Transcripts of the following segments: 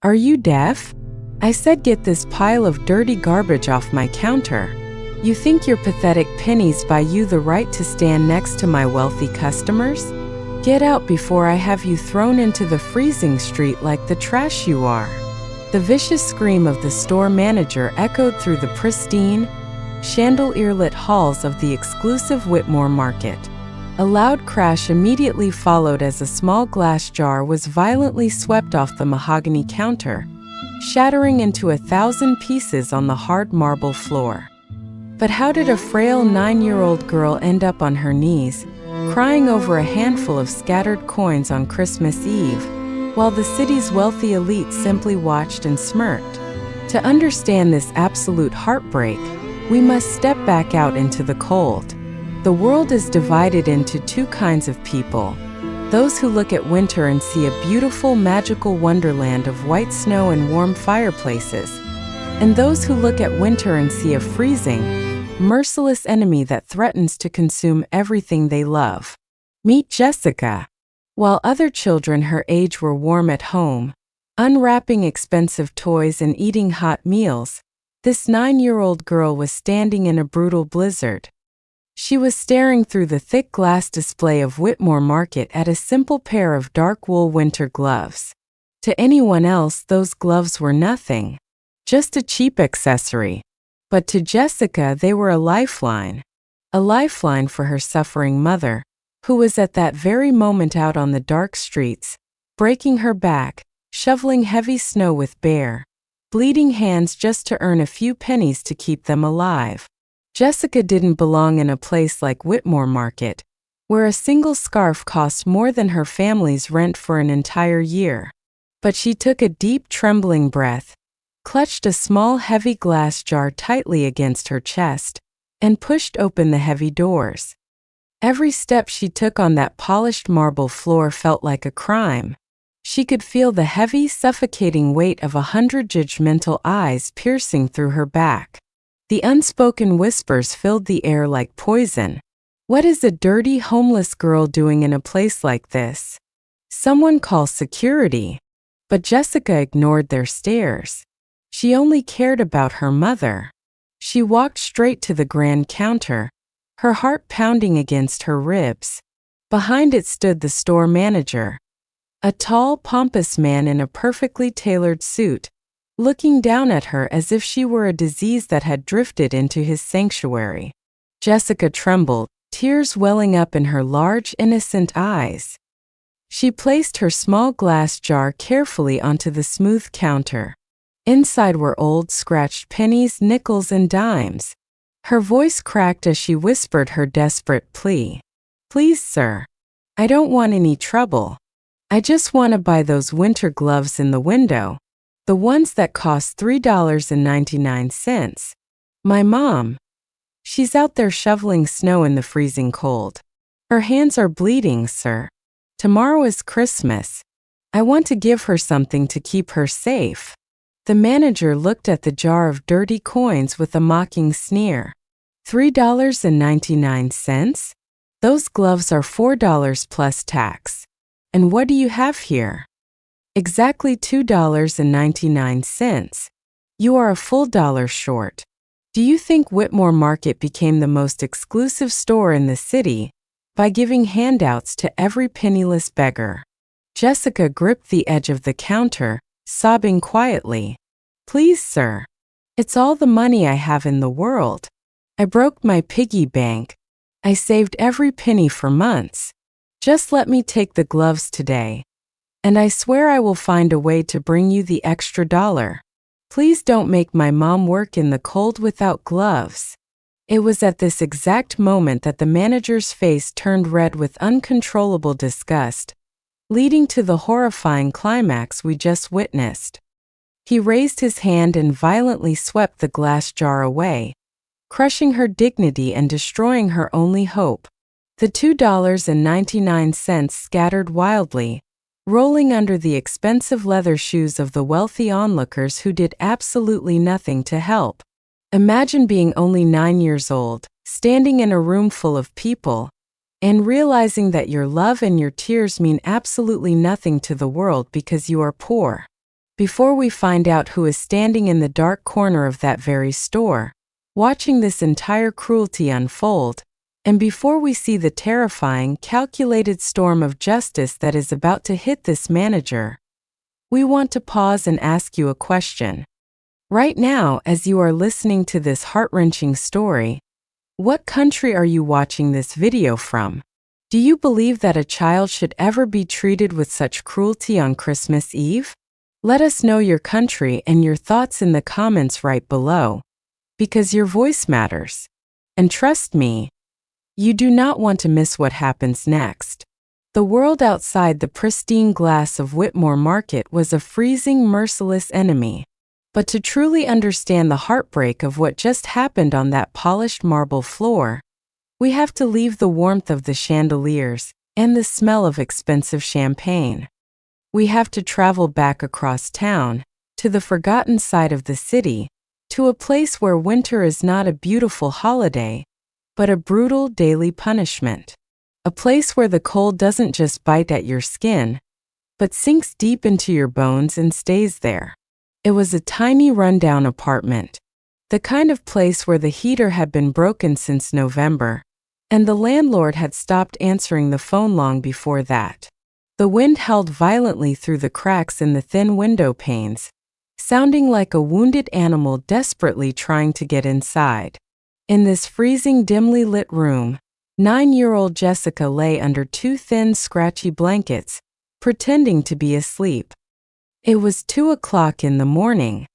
Are you deaf? I said get this pile of dirty garbage off my counter. You think your pathetic pennies buy you the right to stand next to my wealthy customers? Get out before I have you thrown into the freezing street like the trash you are. The vicious scream of the store manager echoed through the pristine, chandelier-lit halls of the exclusive Whitmore Market. A loud crash immediately followed as a small glass jar was violently swept off the mahogany counter, shattering into 1,000 pieces on the hard marble floor. But how did a frail 9-year-old girl end up on her knees, crying over a handful of scattered coins on Christmas Eve, while the city's wealthy elite simply watched and smirked? To understand this absolute heartbreak, we must step back out into the cold. The world is divided into two kinds of people: those who look at winter and see a beautiful, magical wonderland of white snow and warm fireplaces, and those who look at winter and see a freezing, merciless enemy that threatens to consume everything they love. Meet Jessica. While other children her age were warm at home, unwrapping expensive toys and eating hot meals, this 9-year-old girl was standing in a brutal blizzard. She was staring through the thick glass display of Whitmore Market at a simple pair of dark wool winter gloves. To anyone else, those gloves were nothing, just a cheap accessory. But to Jessica, they were a lifeline for her suffering mother, who was at that very moment out on the dark streets, breaking her back, shoveling heavy snow with bare, bleeding hands just to earn a few pennies to keep them alive. Jessica didn't belong in a place like Whitmore Market, where a single scarf cost more than her family's rent for an entire year. But she took a deep, trembling breath, clutched a small, heavy glass jar tightly against her chest, and pushed open the heavy doors. Every step she took on that polished marble floor felt like a crime. She could feel the heavy, suffocating weight of 100 judgmental eyes piercing through her back. The unspoken whispers filled the air like poison. What is a dirty, homeless girl doing in a place like this? Someone call security. But Jessica ignored their stares. She only cared about her mother. She walked straight to the grand counter, her heart pounding against her ribs. Behind it stood the store manager, a tall, pompous man in a perfectly tailored suit, looking down at her as if she were a disease that had drifted into his sanctuary. Jessica trembled, tears welling up in her large, innocent eyes. She placed her small glass jar carefully onto the smooth counter. Inside were old, scratched pennies, nickels, and dimes. Her voice cracked as she whispered her desperate plea. "Please, sir. I don't want any trouble. I just want to buy those winter gloves in the window. The ones that cost $3.99. My mom, she's out there shoveling snow in the freezing cold. Her hands are bleeding, sir. Tomorrow is Christmas. I want to give her something to keep her safe." The manager looked at the jar of dirty coins with a mocking sneer. $3.99? Those gloves are $4 plus tax. And what do you have here? Exactly $2.99. You are a full dollar short. Do you think Whitmore Market became the most exclusive store in the city by giving handouts to every penniless beggar? Jessica gripped the edge of the counter, sobbing quietly. "Please, sir. It's all the money I have in the world. I broke my piggy bank. I saved every penny for months. Just let me take the gloves today, and I swear I will find a way to bring you the extra dollar. Please don't make my mom work in the cold without gloves." It was at this exact moment that the manager's face turned red with uncontrollable disgust, leading to the horrifying climax we just witnessed. He raised his hand and violently swept the glass jar away, crushing her dignity and destroying her only hope. The $2.99 scattered wildly, rolling under the expensive leather shoes of the wealthy onlookers who did absolutely nothing to help. Imagine being only 9 years old, standing in a room full of people, and realizing that your love and your tears mean absolutely nothing to the world because you are poor. Before we find out who is standing in the dark corner of that very store, watching this entire cruelty unfold, and before we see the terrifying, calculated storm of justice that is about to hit this manager, we want to pause and ask you a question. Right now, as you are listening to this heart-wrenching story, what country are you watching this video from? Do you believe that a child should ever be treated with such cruelty on Christmas Eve? Let us know your country and your thoughts in the comments right below, because your voice matters. And trust me, you do not want to miss what happens next. The world outside the pristine glass of Whitmore Market was a freezing, merciless enemy. But to truly understand the heartbreak of what just happened on that polished marble floor, we have to leave the warmth of the chandeliers and the smell of expensive champagne. We have to travel back across town, to the forgotten side of the city, to a place where winter is not a beautiful holiday, but a brutal daily punishment. A place where the cold doesn't just bite at your skin, but sinks deep into your bones and stays there. It was a tiny rundown apartment, the kind of place where the heater had been broken since November, and the landlord had stopped answering the phone long before that. The wind howled violently through the cracks in the thin window panes, sounding like a wounded animal desperately trying to get inside. In this freezing, dimly lit room, 9-year-old Jessica lay under 2 thin, scratchy blankets, pretending to be asleep. It was 2 o'clock in the morning.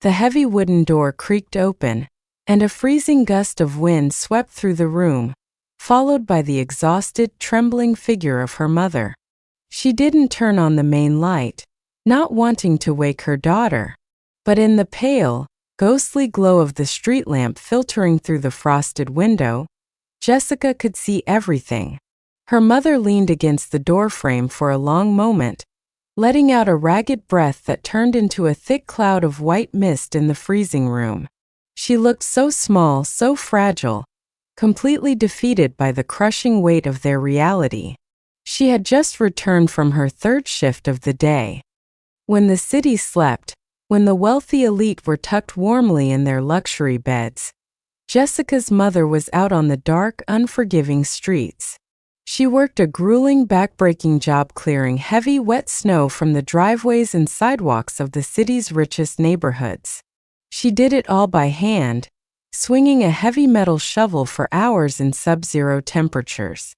The heavy wooden door creaked open, and a freezing gust of wind swept through the room, followed by the exhausted, trembling figure of her mother. She didn't turn on the main light, not wanting to wake her daughter. But in the pale, ghostly glow of the street lamp filtering through the frosted window, Jessica could see everything. Her mother leaned against the doorframe for a long moment, letting out a ragged breath that turned into a thick cloud of white mist in the freezing room. She looked so small, so fragile, completely defeated by the crushing weight of their reality. She had just returned from her 3rd shift of the day. When the city slept, when the wealthy elite were tucked warmly in their luxury beds, Jessica's mother was out on the dark, unforgiving streets. She worked a grueling, back-breaking job clearing heavy, wet snow from the driveways and sidewalks of the city's richest neighborhoods. She did it all by hand, swinging a heavy metal shovel for hours in sub-zero temperatures.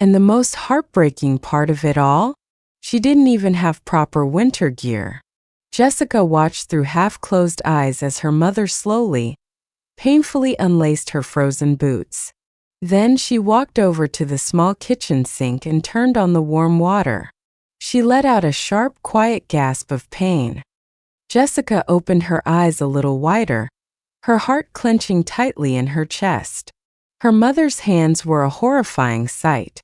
And the most heartbreaking part of it all? She didn't even have proper winter gear. Jessica watched through half-closed eyes as her mother slowly, painfully unlaced her frozen boots. Then she walked over to the small kitchen sink and turned on the warm water. She let out a sharp, quiet gasp of pain. Jessica opened her eyes a little wider, her heart clenching tightly in her chest. Her mother's hands were a horrifying sight.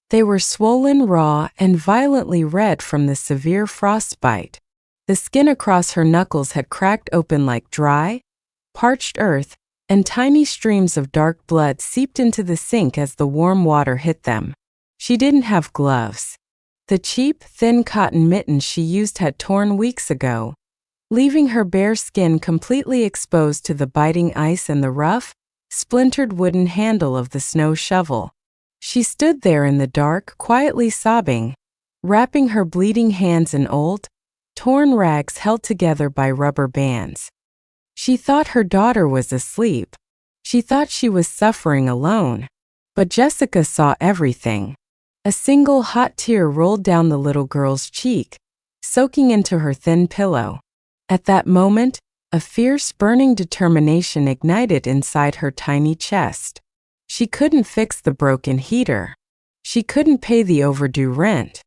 They were swollen, raw, and violently red from the severe frostbite. The skin across her knuckles had cracked open like dry, parched earth, and tiny streams of dark blood seeped into the sink as the warm water hit them. She didn't have gloves. The cheap, thin cotton mittens she used had torn weeks ago, leaving her bare skin completely exposed to the biting ice and the rough, splintered wooden handle of the snow shovel. She stood there in the dark, quietly sobbing, wrapping her bleeding hands in old, torn rags held together by rubber bands. She thought her daughter was asleep. She thought she was suffering alone. But Jessica saw everything. A single hot tear rolled down the little girl's cheek, soaking into her thin pillow. At that moment, a fierce, burning determination ignited inside her tiny chest. She couldn't fix the broken heater. She couldn't pay the overdue rent.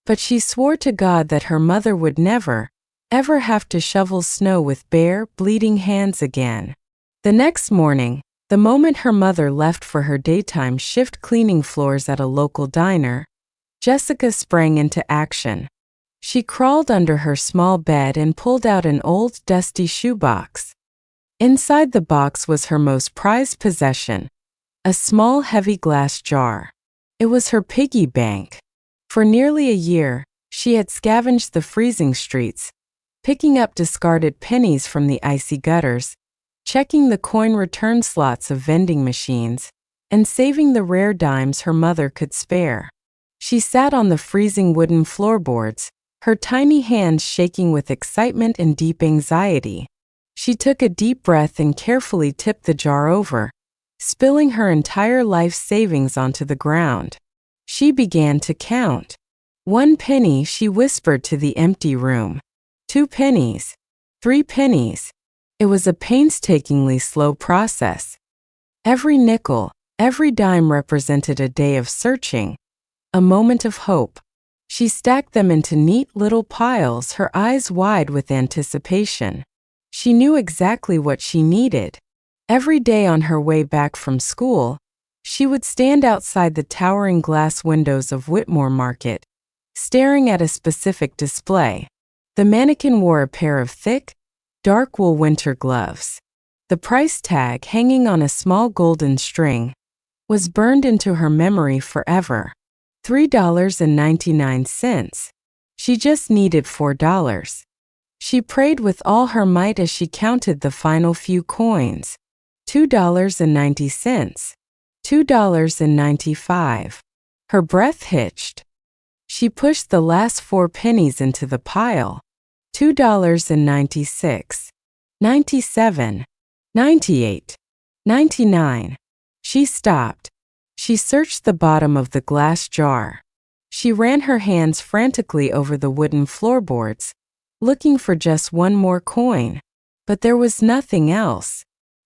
But she swore to God that her mother would never, ever have to shovel snow with bare, bleeding hands again. The next morning, the moment her mother left for her daytime shift cleaning floors at a local diner, Jessica sprang into action. She crawled under her small bed and pulled out an old, dusty shoebox. Inside the box was her most prized possession, a small, heavy glass jar. It was her piggy bank. For nearly a year, she had scavenged the freezing streets, picking up discarded pennies from the icy gutters, checking the coin return slots of vending machines, and saving the rare dimes her mother could spare. She sat on the freezing wooden floorboards, her tiny hands shaking with excitement and deep anxiety. She took a deep breath and carefully tipped the jar over, spilling her entire life savings onto the ground. She began to count. 1 penny, she whispered to the empty room. 2 pennies. 3 pennies. It was a painstakingly slow process. Every nickel, every dime represented a day of searching, a moment of hope. She stacked them into neat little piles, her eyes wide with anticipation. She knew exactly what she needed. Every day on her way back from school, she would stand outside the towering glass windows of Whitmore Market, staring at a specific display. The mannequin wore a pair of thick, dark wool winter gloves. The price tag, hanging on a small golden string, was burned into her memory forever. $3.99. She just needed $4. She prayed with all her might as she counted the final few coins. $2.90. $2.95. Her breath hitched. She pushed the last 4 pennies into the pile. $2.96. 97. 98. 99. She stopped. She searched the bottom of the glass jar. She ran her hands frantically over the wooden floorboards, looking for just one more coin. But there was nothing else.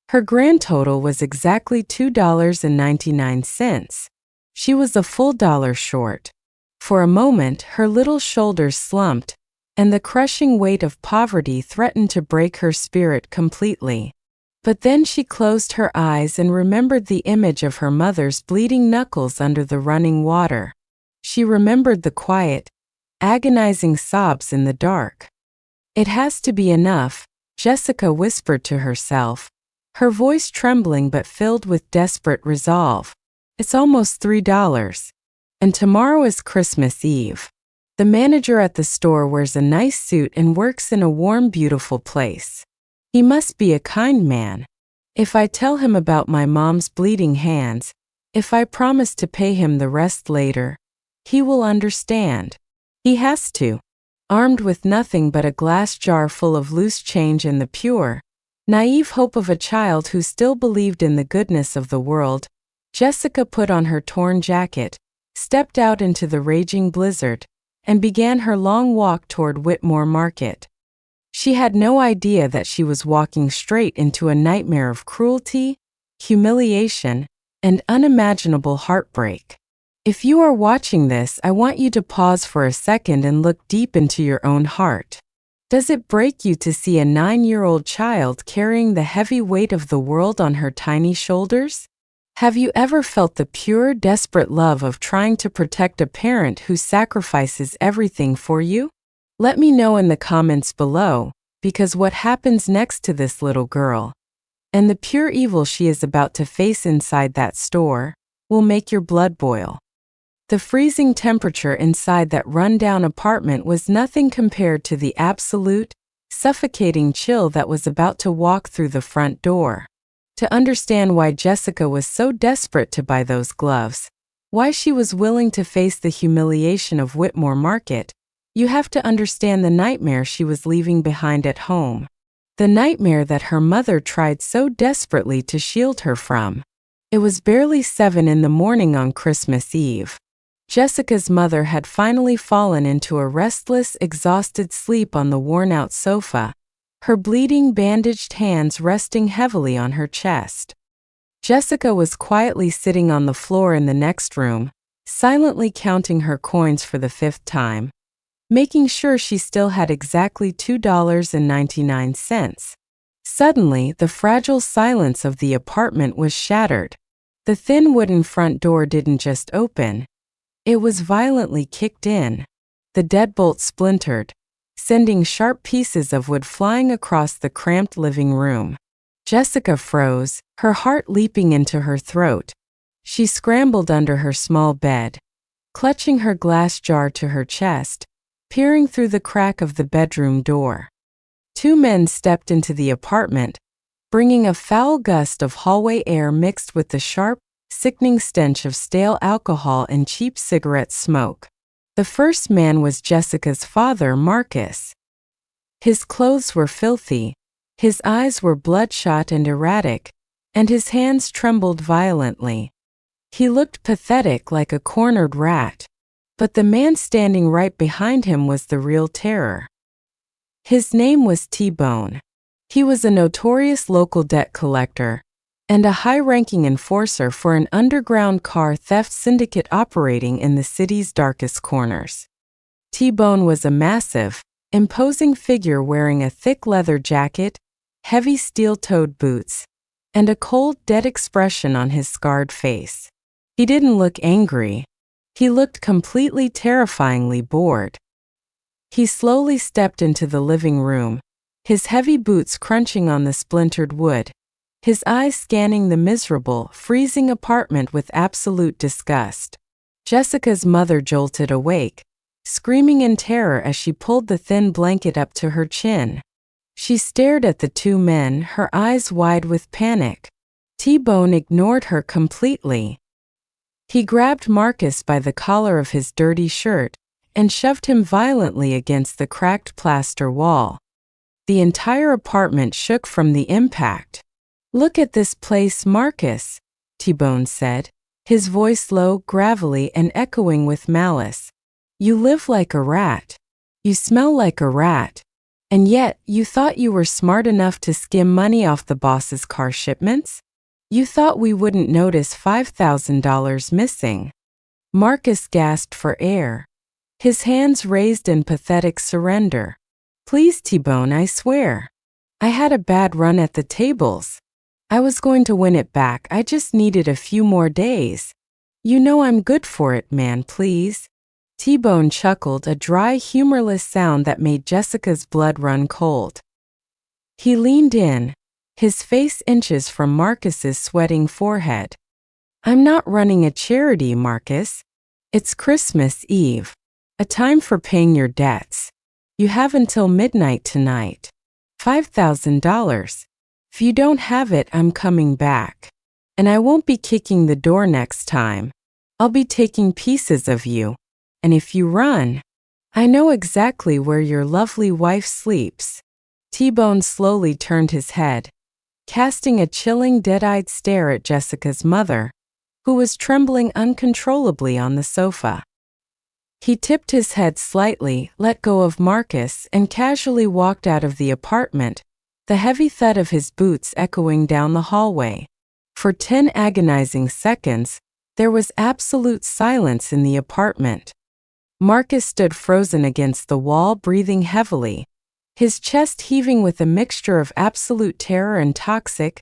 Her grand total was exactly $2.99. She was a full dollar short. For a moment, her little shoulders slumped, and the crushing weight of poverty threatened to break her spirit completely. But then she closed her eyes and remembered the image of her mother's bleeding knuckles under the running water. She remembered the quiet, agonizing sobs in the dark. "It has to be enough," Jessica whispered to herself, her voice trembling but filled with desperate resolve. "It's almost $3. And tomorrow is Christmas Eve. The manager at the store wears a nice suit and works in a warm, beautiful place. He must be a kind man. If I tell him about my mom's bleeding hands, if I promise to pay him the rest later, he will understand. He has to." Armed with nothing but a glass jar full of loose change and the pure, naive hope of a child who still believed in the goodness of the world, Jessica put on her torn jacket, stepped out into the raging blizzard, and began her long walk toward Whitmore Market. She had no idea that she was walking straight into a nightmare of cruelty, humiliation, and unimaginable heartbreak. If you are watching this, I want you to pause for a second and look deep into your own heart. Does it break you to see a 9-year-old child carrying the heavy weight of the world on her tiny shoulders? Have you ever felt the pure, desperate love of trying to protect a parent who sacrifices everything for you? Let me know in the comments below, because what happens next to this little girl, and the pure evil she is about to face inside that store, will make your blood boil. The freezing temperature inside that run-down apartment was nothing compared to the absolute, suffocating chill that was about to walk through the front door. To understand why Jessica was so desperate to buy those gloves, why she was willing to face the humiliation of Whitmore Market, you have to understand the nightmare she was leaving behind at home. The nightmare that her mother tried so desperately to shield her from. It was barely 7 in the morning on Christmas Eve. Jessica's mother had finally fallen into a restless, exhausted sleep on the worn-out sofa, her bleeding, bandaged hands resting heavily on her chest. Jessica was quietly sitting on the floor in the next room, silently counting her coins for the 5th time, making sure she still had exactly $2.99. Suddenly, the fragile silence of the apartment was shattered. The thin wooden front door didn't just open, it was violently kicked in. The deadbolt splintered, sending sharp pieces of wood flying across the cramped living room. Jessica froze, her heart leaping into her throat. She scrambled under her small bed, clutching her glass jar to her chest, peering through the crack of the bedroom door. Two men stepped into the apartment, bringing a foul gust of hallway air mixed with the sharp, sickening stench of stale alcohol and cheap cigarette smoke. The first man was Jessica's father, Marcus. His clothes were filthy, his eyes were bloodshot and erratic, and his hands trembled violently. He looked pathetic, like a cornered rat. But the man standing right behind him was the real terror. His name was T-Bone. He was a notorious local debt collector and a high-ranking enforcer for an underground car theft syndicate operating in the city's darkest corners. T-Bone was a massive, imposing figure wearing a thick leather jacket, heavy steel-toed boots, and a cold, dead expression on his scarred face. He didn't look angry. He looked completely terrifyingly bored. He slowly stepped into the living room, his heavy boots crunching on the splintered wood, his eyes scanning the miserable, freezing apartment with absolute disgust. Jessica's mother jolted awake, screaming in terror as she pulled the thin blanket up to her chin. She stared at the two men, her eyes wide with panic. T-Bone ignored her completely. He grabbed Marcus by the collar of his dirty shirt and shoved him violently against the cracked plaster wall. The entire apartment shook from the impact. "Look at this place, Marcus," T-Bone said, his voice low, gravelly, and echoing with malice. "You live like a rat. You smell like a rat. And yet, you thought you were smart enough to skim money off the boss's car shipments? You thought we wouldn't notice $5,000 missing." Marcus gasped for air, his hands raised in pathetic surrender. "Please, T-Bone, I swear. I had a bad run at the tables. I was going to win it back, I just needed a few more days. You know I'm good for it, man, please." T-Bone chuckled, a dry, humorless sound that made Jessica's blood run cold. He leaned in, his face inches from Marcus's sweating forehead. "I'm not running a charity, Marcus. It's Christmas Eve, a time for paying your debts. You have until midnight tonight. $5,000. If you don't have it, I'm coming back. And I won't be kicking the door next time. I'll be taking pieces of you. And if you run, I know exactly where your lovely wife sleeps." T-Bone slowly turned his head, casting a chilling, dead-eyed stare at Jessica's mother, who was trembling uncontrollably on the sofa. He tipped his head slightly, let go of Marcus, and casually walked out of the apartment, the heavy thud of his boots echoing down the hallway. For 10 agonizing seconds, there was absolute silence in the apartment. Marcus stood frozen against the wall, breathing heavily, his chest heaving with a mixture of absolute terror and toxic,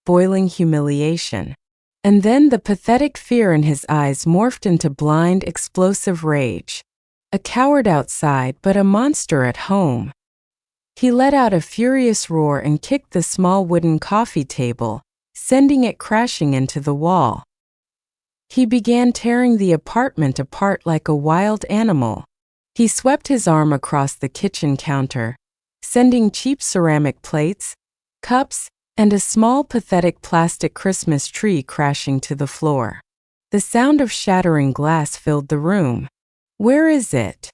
boiling humiliation. And then the pathetic fear in his eyes morphed into blind, explosive rage. A coward outside, but a monster at home. He let out a furious roar and kicked the small wooden coffee table, sending it crashing into the wall. He began tearing the apartment apart like a wild animal. He swept his arm across the kitchen counter, sending cheap ceramic plates, cups, and a small pathetic plastic Christmas tree crashing to the floor. The sound of shattering glass filled the room. "Where is it?"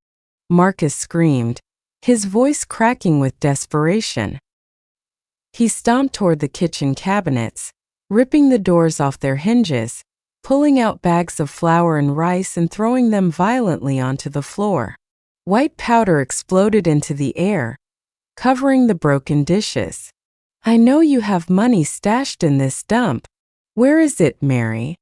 Marcus screamed, his voice cracking with desperation. He stomped toward the kitchen cabinets, ripping the doors off their hinges, pulling out bags of flour and rice and throwing them violently onto the floor. White powder exploded into the air, covering the broken dishes. "I know you have money stashed in this dump. Where is it, Mary?"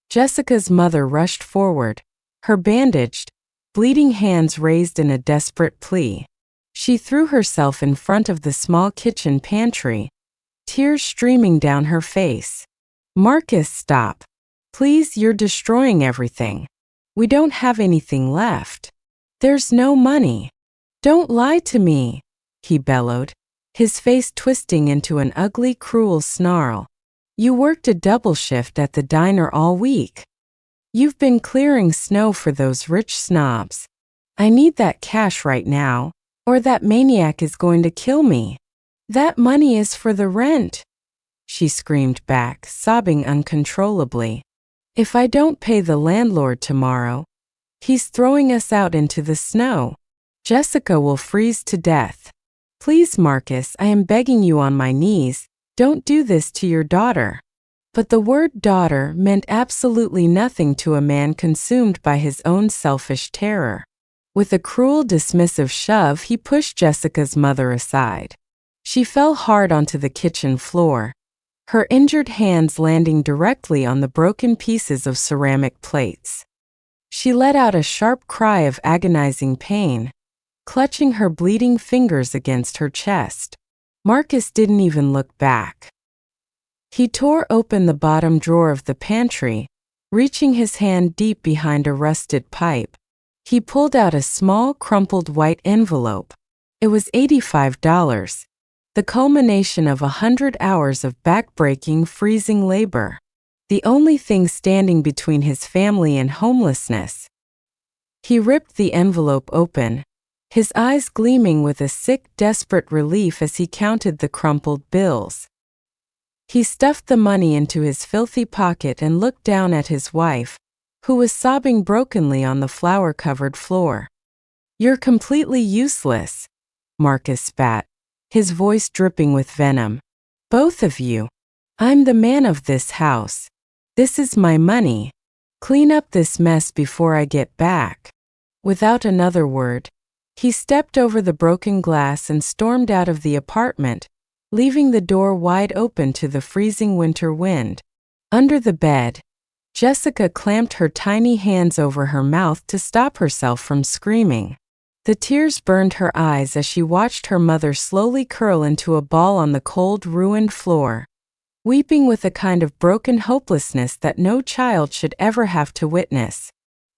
Jessica's mother rushed forward, her bandaged, bleeding hands raised in a desperate plea. She threw herself in front of the small kitchen pantry, tears streaming down her face. "Marcus, stop. Please, you're destroying everything. We don't have anything left. There's no money. Don't lie to me," he bellowed, his face twisting into an ugly, cruel snarl. "You worked a double shift at the diner all week. You've been clearing snow for those rich snobs. I need that cash right now, or that maniac is going to kill me." That money is for the rent, she screamed back, sobbing uncontrollably. If I don't pay the landlord tomorrow, he's throwing us out into the snow. Jessica will freeze to death. Please, Marcus, I am begging you on my knees, don't do this to your daughter. But the word daughter meant absolutely nothing to a man consumed by his own selfish terror. With a cruel, dismissive shove, he pushed Jessica's mother aside. She fell hard onto the kitchen floor, her injured hands landing directly on the broken pieces of ceramic plates. She let out a sharp cry of agonizing pain, clutching her bleeding fingers against her chest. Marcus didn't even look back. He tore open the bottom drawer of the pantry, reaching his hand deep behind a rusted pipe. He pulled out a small, crumpled white envelope. It was $85, the culmination of 100 hours of back-breaking, freezing labor. The only thing standing between his family and homelessness. He ripped the envelope open, his eyes gleaming with a sick, desperate relief as he counted the crumpled bills. He stuffed the money into his filthy pocket and looked down at his wife, who was sobbing brokenly on the flour-covered floor. You're completely useless, Marcus spat, his voice dripping with venom. Both of you. I'm the man of this house. This is my money. Clean up this mess before I get back. Without another word, he stepped over the broken glass and stormed out of the apartment, leaving the door wide open to the freezing winter wind. Under the bed, Jessica clamped her tiny hands over her mouth to stop herself from screaming. The tears burned her eyes as she watched her mother slowly curl into a ball on the cold, ruined floor, weeping with a kind of broken hopelessness that no child should ever have to witness.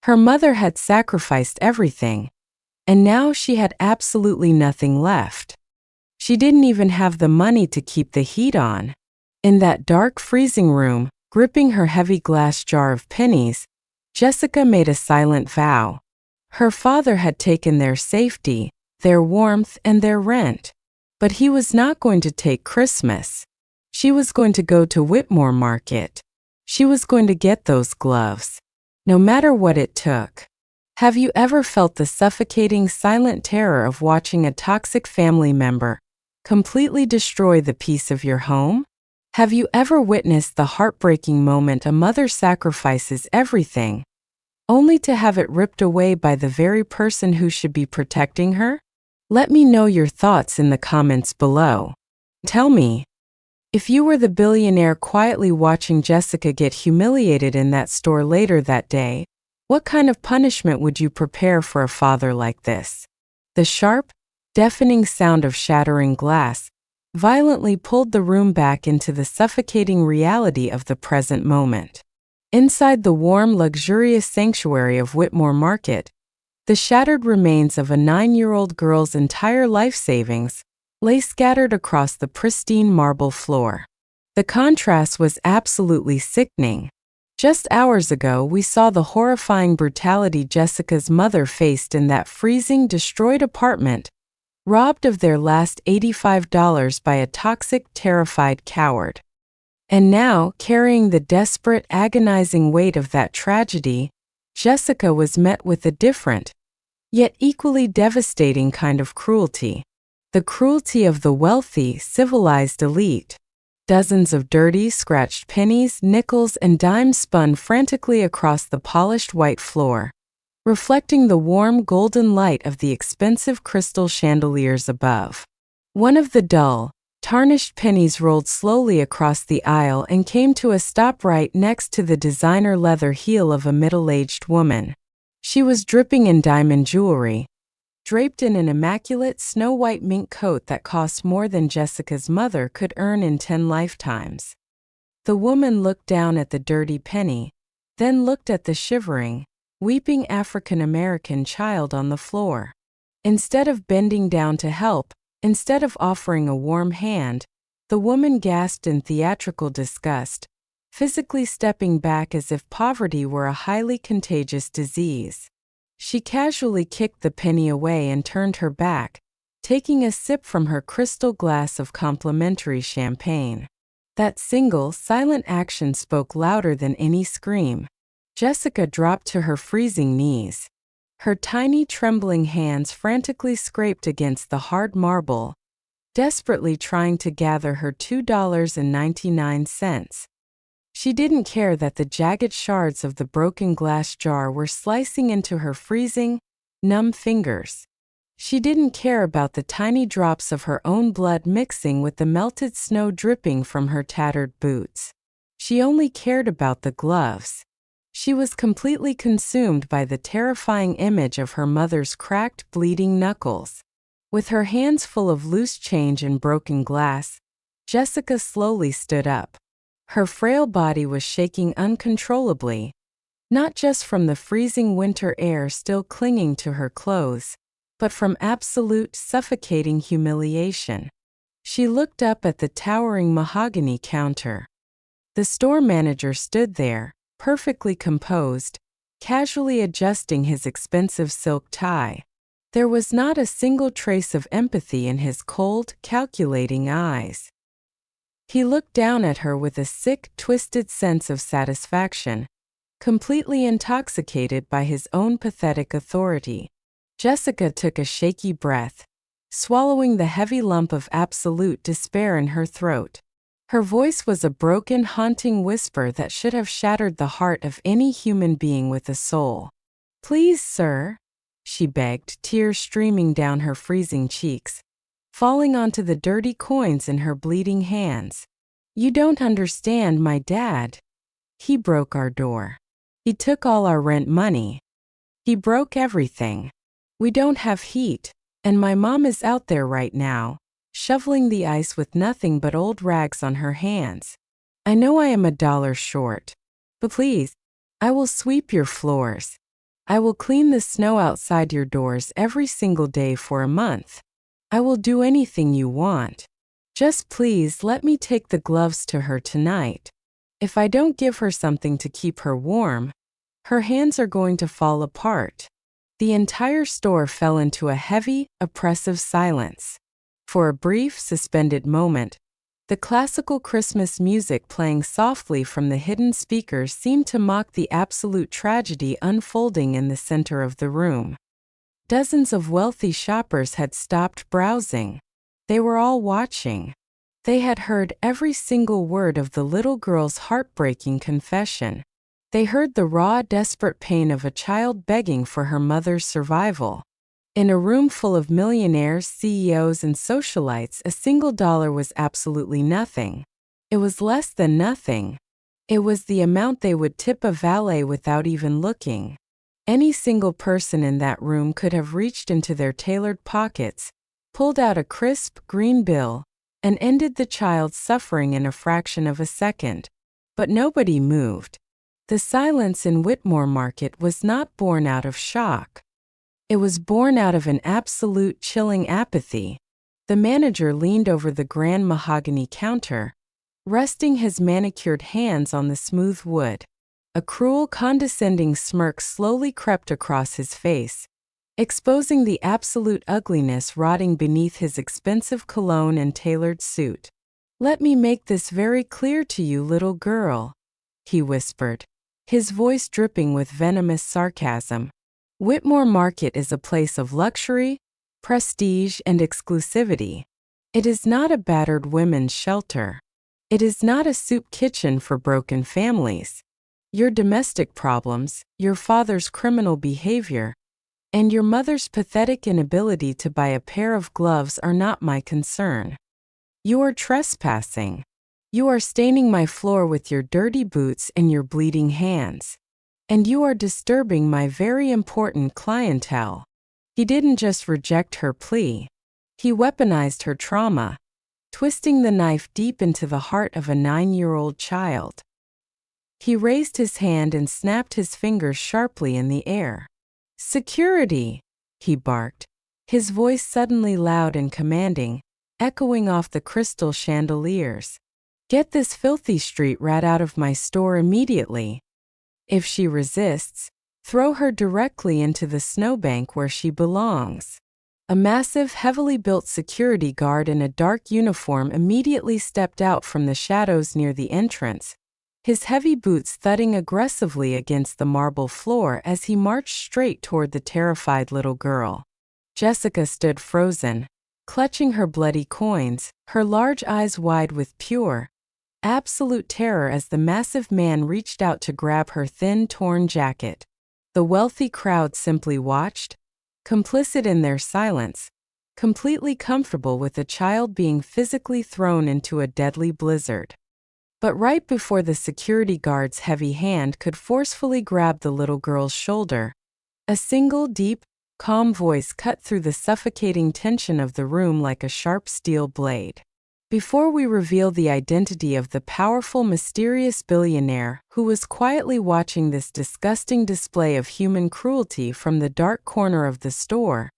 Her mother had sacrificed everything, and now she had absolutely nothing left. She didn't even have the money to keep the heat on. In that dark, freezing room, gripping her heavy glass jar of pennies, Jessica made a silent vow. Her father had taken their safety, their warmth, and their rent. But he was not going to take Christmas. She was going to go to Whitmore Market. She was going to get those gloves, no matter what it took. Have you ever felt the suffocating, silent terror of watching a toxic family member completely destroy the peace of your home? Have you ever witnessed the heartbreaking moment a mother sacrifices everything, only to have it ripped away by the very person who should be protecting her? Let me know your thoughts in the comments below. Tell me, if you were the billionaire quietly watching Jessica get humiliated in that store later that day, what kind of punishment would you prepare for a father like this? The sharp, deafening sound of shattering glass violently pulled the room back into the suffocating reality of the present moment. Inside the warm, luxurious sanctuary of Whitmore Market, the shattered remains of a 9-year-old girl's entire life savings lay scattered across the pristine marble floor. The contrast was absolutely sickening. Just hours ago, we saw the horrifying brutality Jessica's mother faced in that freezing, destroyed apartment, robbed of their last $85 by a toxic, terrified coward. And now, carrying the desperate, agonizing weight of that tragedy, Jessica was met with a different, yet equally devastating kind of cruelty. The cruelty of the wealthy, civilized elite. Dozens of dirty, scratched pennies, nickels, and dimes spun frantically across the polished white floor, reflecting the warm golden light of the expensive crystal chandeliers above. One of the dull, tarnished pennies rolled slowly across the aisle and came to a stop right next to the designer leather heel of a middle-aged woman. She was dripping in diamond jewelry, draped in an immaculate snow-white mink coat that cost more than Jessica's mother could earn in 10 lifetimes. The woman looked down at the dirty penny, then looked at the shivering, weeping African-American child on the floor. Instead of bending down to help, instead of offering a warm hand, the woman gasped in theatrical disgust, physically stepping back as if poverty were a highly contagious disease. She casually kicked the penny away and turned her back, taking a sip from her crystal glass of complimentary champagne. That single, silent action spoke louder than any scream. Jessica dropped to her freezing knees. Her tiny, trembling hands frantically scraped against the hard marble, desperately trying to gather her $2.99. She didn't care that the jagged shards of the broken glass jar were slicing into her freezing, numb fingers. She didn't care about the tiny drops of her own blood mixing with the melted snow dripping from her tattered boots. She only cared about the gloves. She was completely consumed by the terrifying image of her mother's cracked, bleeding knuckles. With her hands full of loose change and broken glass, Jessica slowly stood up. Her frail body was shaking uncontrollably, not just from the freezing winter air still clinging to her clothes, but from absolute, suffocating humiliation. She looked up at the towering mahogany counter. The store manager stood there, perfectly composed, casually adjusting his expensive silk tie. There was not a single trace of empathy in his cold, calculating eyes. He looked down at her with a sick, twisted sense of satisfaction, completely intoxicated by his own pathetic authority. Jessica took a shaky breath, swallowing the heavy lump of absolute despair in her throat. Her voice was a broken, haunting whisper that should have shattered the heart of any human being with a soul. "Please, sir," she begged, tears streaming down her freezing cheeks, falling onto the dirty coins in her bleeding hands. "You don't understand, my dad. He broke our door. He took all our rent money. He broke everything. We don't have heat, and my mom is out there right now, shoveling the ice with nothing but old rags on her hands. I know I am $1 short, but please, I will sweep your floors. I will clean the snow outside your doors every single day for a month. I will do anything you want. Just please let me take the gloves to her tonight. If I don't give her something to keep her warm, her hands are going to fall apart." The entire store fell into a heavy, oppressive silence. For a brief, suspended moment, the classical Christmas music playing softly from the hidden speakers seemed to mock the absolute tragedy unfolding in the center of the room. Dozens of wealthy shoppers had stopped browsing. They were all watching. They had heard every single word of the little girl's heartbreaking confession. They heard the raw, desperate pain of a child begging for her mother's survival. In a room full of millionaires, CEOs, and socialites, a single dollar was absolutely nothing. It was less than nothing. It was the amount they would tip a valet without even looking. Any single person in that room could have reached into their tailored pockets, pulled out a crisp, green bill, and ended the child's suffering in a fraction of a second. But nobody moved. The silence in Whitmore Market was not born out of shock. It was born out of an absolute chilling apathy. The manager leaned over the grand mahogany counter, resting his manicured hands on the smooth wood. A cruel, condescending smirk slowly crept across his face, exposing the absolute ugliness rotting beneath his expensive cologne and tailored suit. "Let me make this very clear to you, little girl," he whispered, his voice dripping with venomous sarcasm. "Whitmore Market is a place of luxury, prestige, and exclusivity. It is not a battered women's shelter. It is not a soup kitchen for broken families. Your domestic problems, your father's criminal behavior, and your mother's pathetic inability to buy a pair of gloves are not my concern. You are trespassing. You are staining my floor with your dirty boots and your bleeding hands. And you are disturbing my very important clientele." He didn't just reject her plea. He weaponized her trauma, twisting the knife deep into the heart of a 9-year-old child. He raised his hand and snapped his fingers sharply in the air. "Security!" he barked, his voice suddenly loud and commanding, echoing off the crystal chandeliers. "Get this filthy street rat out of my store immediately. If she resists, throw her directly into the snowbank where she belongs." A massive, heavily built security guard in a dark uniform immediately stepped out from the shadows near the entrance, his heavy boots thudding aggressively against the marble floor as he marched straight toward the terrified little girl. Jessica stood frozen, clutching her bloody coins, her large eyes wide with pure, absolute terror as the massive man reached out to grab her thin, torn jacket. The wealthy crowd simply watched, complicit in their silence, completely comfortable with the child being physically thrown into a deadly blizzard. But right before the security guard's heavy hand could forcefully grab the little girl's shoulder, a single deep, calm voice cut through the suffocating tension of the room like a sharp steel blade. Before we reveal the identity of the powerful, mysterious billionaire who was quietly watching this disgusting display of human cruelty from the dark corner of the store,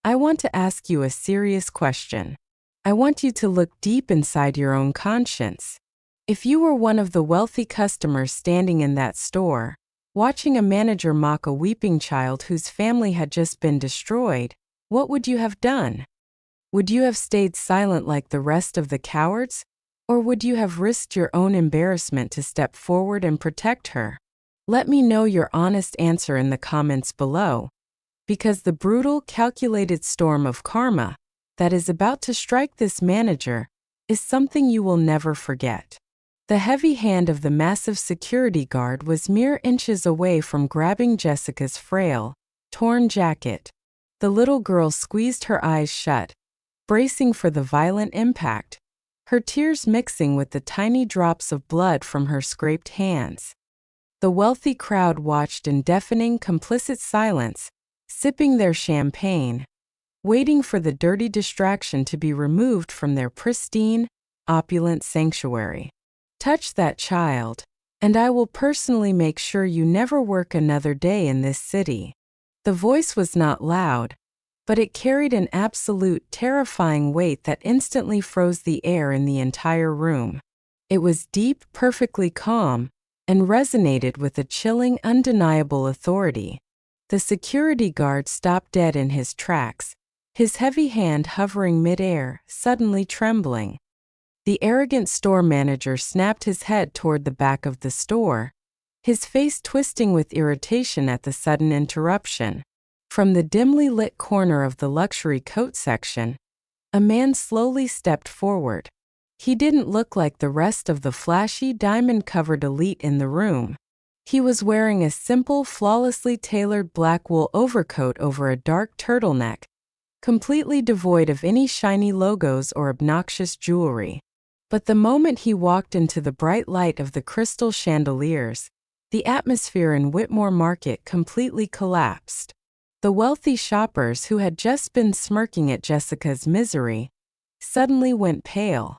I want to ask you a serious question. I want you to look deep inside your own conscience. If you were one of the wealthy customers standing in that store, watching a manager mock a weeping child whose family had just been destroyed, what would you have done? Would you have stayed silent like the rest of the cowards? Or would you have risked your own embarrassment to step forward and protect her? Let me know your honest answer in the comments below, because the brutal, calculated storm of karma that is about to strike this manager is something you will never forget. The heavy hand of the massive security guard was mere inches away from grabbing Jessica's frail, torn jacket. The little girl squeezed her eyes shut, bracing for the violent impact, her tears mixing with the tiny drops of blood from her scraped hands. The wealthy crowd watched in deafening, complicit silence, sipping their champagne, waiting for the dirty distraction to be removed from their pristine, opulent sanctuary. Touch that child, and I will personally make sure you never work another day in this city. The voice was not loud, but it carried an absolute, terrifying weight that instantly froze the air in the entire room. It was deep, perfectly calm, and resonated with a chilling, undeniable authority. The security guard stopped dead in his tracks, his heavy hand hovering mid-air, suddenly trembling. The arrogant store manager snapped his head toward the back of the store, his face twisting with irritation at the sudden interruption. From the dimly lit corner of the luxury coat section, a man slowly stepped forward. He didn't look like the rest of the flashy, diamond-covered elite in the room. He was wearing a simple, flawlessly tailored black wool overcoat over a dark turtleneck, completely devoid of any shiny logos or obnoxious jewelry. But the moment he walked into the bright light of the crystal chandeliers, the atmosphere in Whitmore Market completely collapsed. The wealthy shoppers who had just been smirking at Jessica's misery suddenly went pale.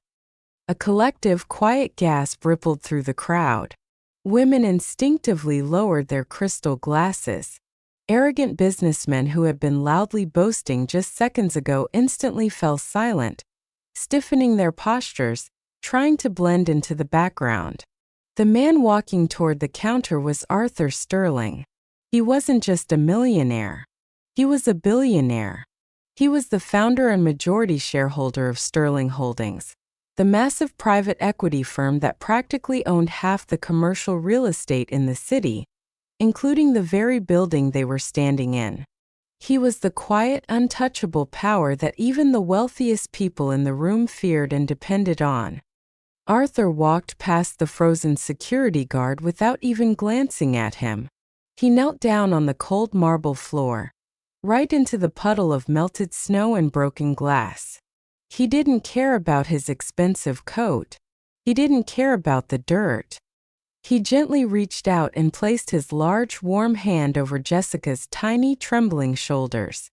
A collective, quiet gasp rippled through the crowd. Women instinctively lowered their crystal glasses. Arrogant businessmen who had been loudly boasting just seconds ago instantly fell silent, stiffening their postures, trying to blend into the background. The man walking toward the counter was Arthur Sterling. He wasn't just a millionaire. He was a billionaire. He was the founder and majority shareholder of Sterling Holdings, the massive private equity firm that practically owned half the commercial real estate in the city, including the very building they were standing in. He was the quiet, untouchable power that even the wealthiest people in the room feared and depended on. Arthur walked past the frozen security guard without even glancing at him. He knelt down on the cold marble floor, right into the puddle of melted snow and broken glass. He didn't care about his expensive coat. He didn't care about the dirt. He gently reached out and placed his large, warm hand over Jessica's tiny, trembling shoulders.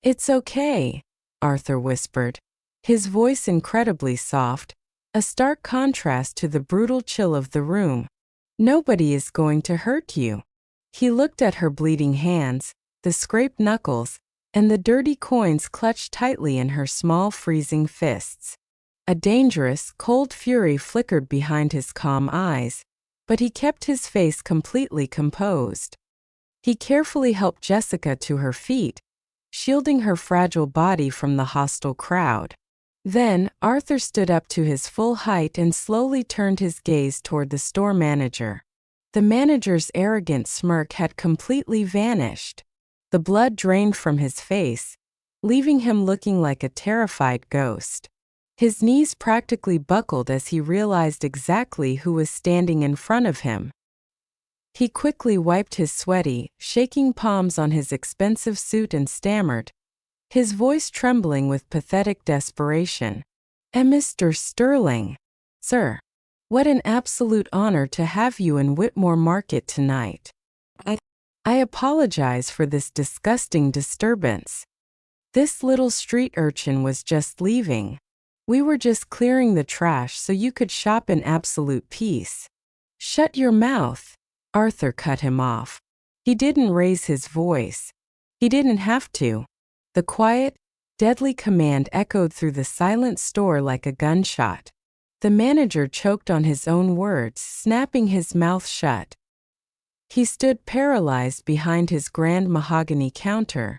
"It's okay," Arthur whispered, his voice incredibly soft, a stark contrast to the brutal chill of the room. "Nobody is going to hurt you." He looked at her bleeding hands, the scraped knuckles, and the dirty coins clutched tightly in her small, freezing fists. A dangerous, cold fury flickered behind his calm eyes, but he kept his face completely composed. He carefully helped Jessica to her feet, shielding her fragile body from the hostile crowd. Then, Arthur stood up to his full height and slowly turned his gaze toward the store manager. The manager's arrogant smirk had completely vanished. The blood drained from his face, leaving him looking like a terrified ghost. His knees practically buckled as he realized exactly who was standing in front of him. He quickly wiped his sweaty, shaking palms on his expensive suit and stammered, his voice trembling with pathetic desperation. "Mr. Sterling, sir, what an absolute honor to have you in Whitmore Market tonight. I apologize for this disgusting disturbance. This little street urchin was just leaving. We were just clearing the trash so you could shop in absolute peace." "Shut your mouth," Arthur cut him off. He didn't raise his voice. He didn't have to. The quiet, deadly command echoed through the silent store like a gunshot. The manager choked on his own words, snapping his mouth shut. He stood paralyzed behind his grand mahogany counter,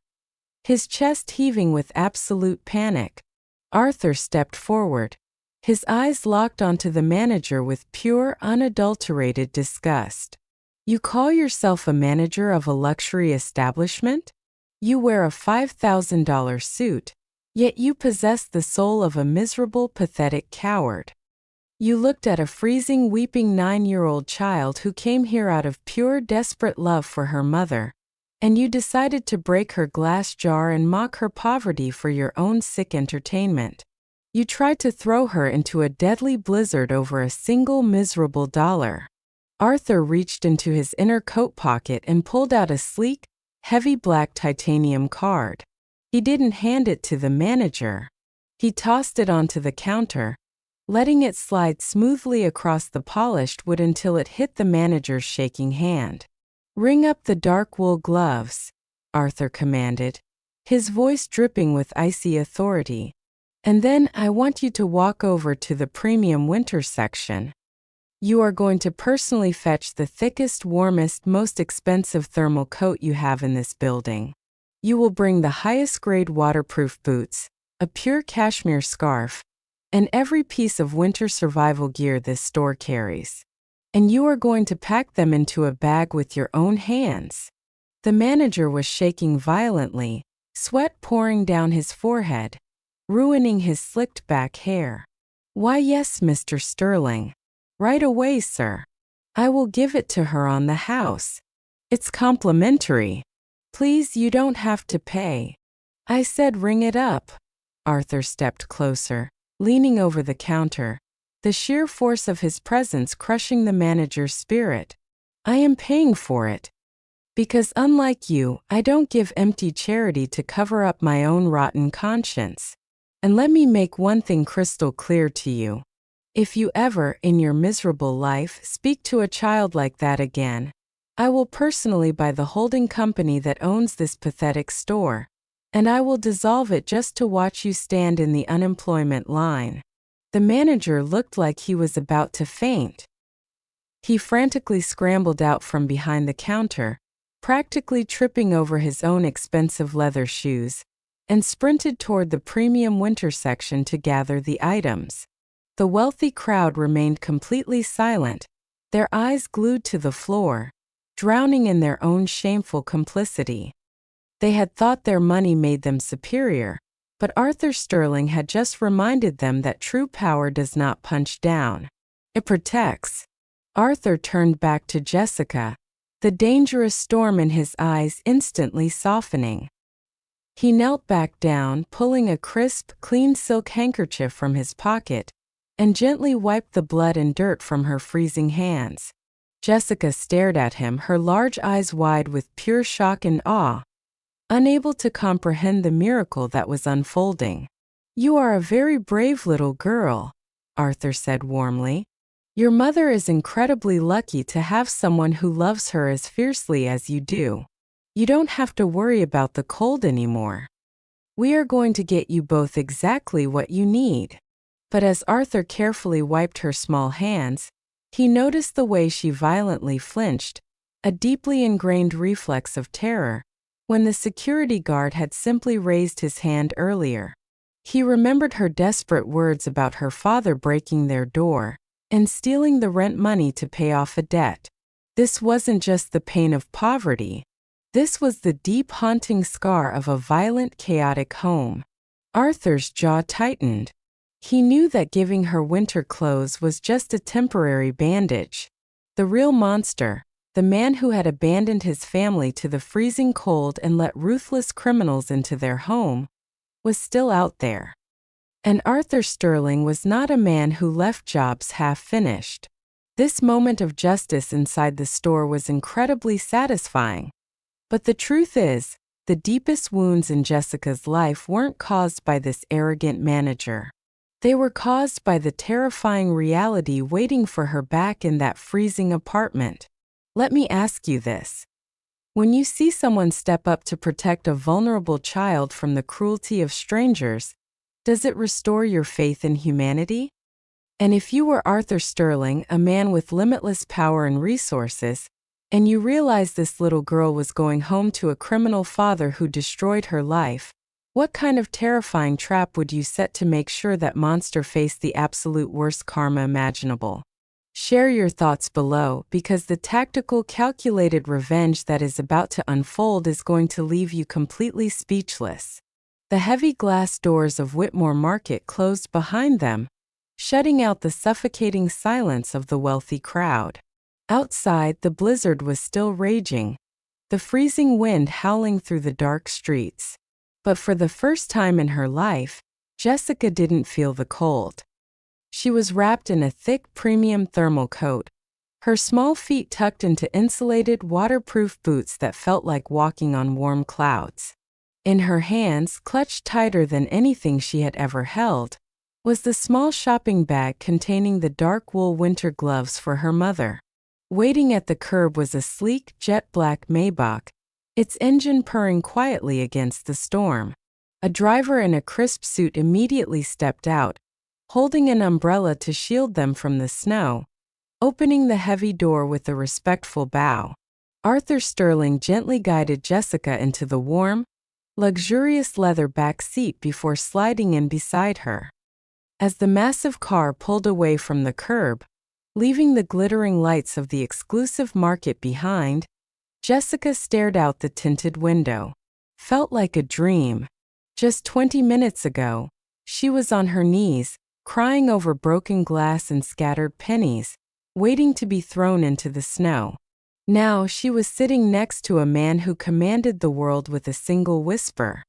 his chest heaving with absolute panic. Arthur stepped forward, his eyes locked onto the manager with pure, unadulterated disgust. "You call yourself a manager of a luxury establishment? You wear a $5,000 suit, yet you possess the soul of a miserable, pathetic coward. You looked at a freezing, weeping 9-year-old child who came here out of pure, desperate love for her mother, and you decided to break her glass jar and mock her poverty for your own sick entertainment. You tried to throw her into a deadly blizzard over a single miserable dollar." Arthur reached into his inner coat pocket and pulled out a sleek, heavy black titanium card. He didn't hand it to the manager. He tossed it onto the counter, letting it slide smoothly across the polished wood until it hit the manager's shaking hand. "Ring up the dark wool gloves," Arthur commanded, his voice dripping with icy authority. "And then I want you to walk over to the premium winter section. You are going to personally fetch the thickest, warmest, most expensive thermal coat you have in this building. You will bring the highest grade waterproof boots, a pure cashmere scarf, and every piece of winter survival gear this store carries. And you are going to pack them into a bag with your own hands." The manager was shaking violently, sweat pouring down his forehead, ruining his slicked back hair. "Why, yes, Mr. Sterling. Right away, sir. I will give it to her on the house. It's complimentary. Please, you don't have to pay. I said ring it up." Arthur stepped closer, leaning over the counter, the sheer force of his presence crushing the manager's spirit. "I am paying for it. Because unlike you, I don't give empty charity to cover up my own rotten conscience. And let me make one thing crystal clear to you. If you ever, in your miserable life, speak to a child like that again, I will personally buy the holding company that owns this pathetic store, and I will dissolve it just to watch you stand in the unemployment line." The manager looked like he was about to faint. He frantically scrambled out from behind the counter, practically tripping over his own expensive leather shoes, and sprinted toward the premium winter section to gather the items. The wealthy crowd remained completely silent, their eyes glued to the floor, drowning in their own shameful complicity. They had thought their money made them superior, but Arthur Sterling had just reminded them that true power does not punch down. It protects. Arthur turned back to Jessica, the dangerous storm in his eyes instantly softening. He knelt back down, pulling a crisp, clean silk handkerchief from his pocket, and gently wiped the blood and dirt from her freezing hands. Jessica stared at him, her large eyes wide with pure shock and awe, unable to comprehend the miracle that was unfolding. "You are a very brave little girl," Arthur said warmly. "Your mother is incredibly lucky to have someone who loves her as fiercely as you do. You don't have to worry about the cold anymore. We are going to get you both exactly what you need." But as Arthur carefully wiped her small hands, he noticed the way she violently flinched, a deeply ingrained reflex of terror, when the security guard had simply raised his hand earlier. He remembered her desperate words about her father breaking their door and stealing the rent money to pay off a debt. This wasn't just the pain of poverty. This was the deep, haunting scar of a violent, chaotic home. Arthur's jaw tightened. He knew that giving her winter clothes was just a temporary bandage. The real monster, the man who had abandoned his family to the freezing cold and let ruthless criminals into their home, was still out there. And Arthur Sterling was not a man who left jobs half-finished. This moment of justice inside the store was incredibly satisfying. But the truth is, the deepest wounds in Jessica's life weren't caused by this arrogant manager. They were caused by the terrifying reality waiting for her back in that freezing apartment. Let me ask you this. When you see someone step up to protect a vulnerable child from the cruelty of strangers, does it restore your faith in humanity? And if you were Arthur Sterling, a man with limitless power and resources, and you realized this little girl was going home to a criminal father who destroyed her life, what kind of terrifying trap would you set to make sure that monster faced the absolute worst karma imaginable? Share your thoughts below, because the tactical, calculated revenge that is about to unfold is going to leave you completely speechless. The heavy glass doors of Whitmore Market closed behind them, shutting out the suffocating silence of the wealthy crowd. Outside, the blizzard was still raging, the freezing wind howling through the dark streets. But for the first time in her life, Jessica didn't feel the cold. She was wrapped in a thick premium thermal coat, her small feet tucked into insulated, waterproof boots that felt like walking on warm clouds. In her hands, clutched tighter than anything she had ever held, was the small shopping bag containing the dark wool winter gloves for her mother. Waiting at the curb was a sleek, jet-black Maybach, its engine purring quietly against the storm. A driver in a crisp suit immediately stepped out, holding an umbrella to shield them from the snow, opening the heavy door with a respectful bow. Arthur Sterling gently guided Jessica into the warm, luxurious leather back seat before sliding in beside her. As the massive car pulled away from the curb, leaving the glittering lights of the exclusive market behind, Jessica stared out the tinted window. Felt like a dream. Just 20 minutes ago, she was on her knees, crying over broken glass and scattered pennies, waiting to be thrown into the snow. Now she was sitting next to a man who commanded the world with a single whisper.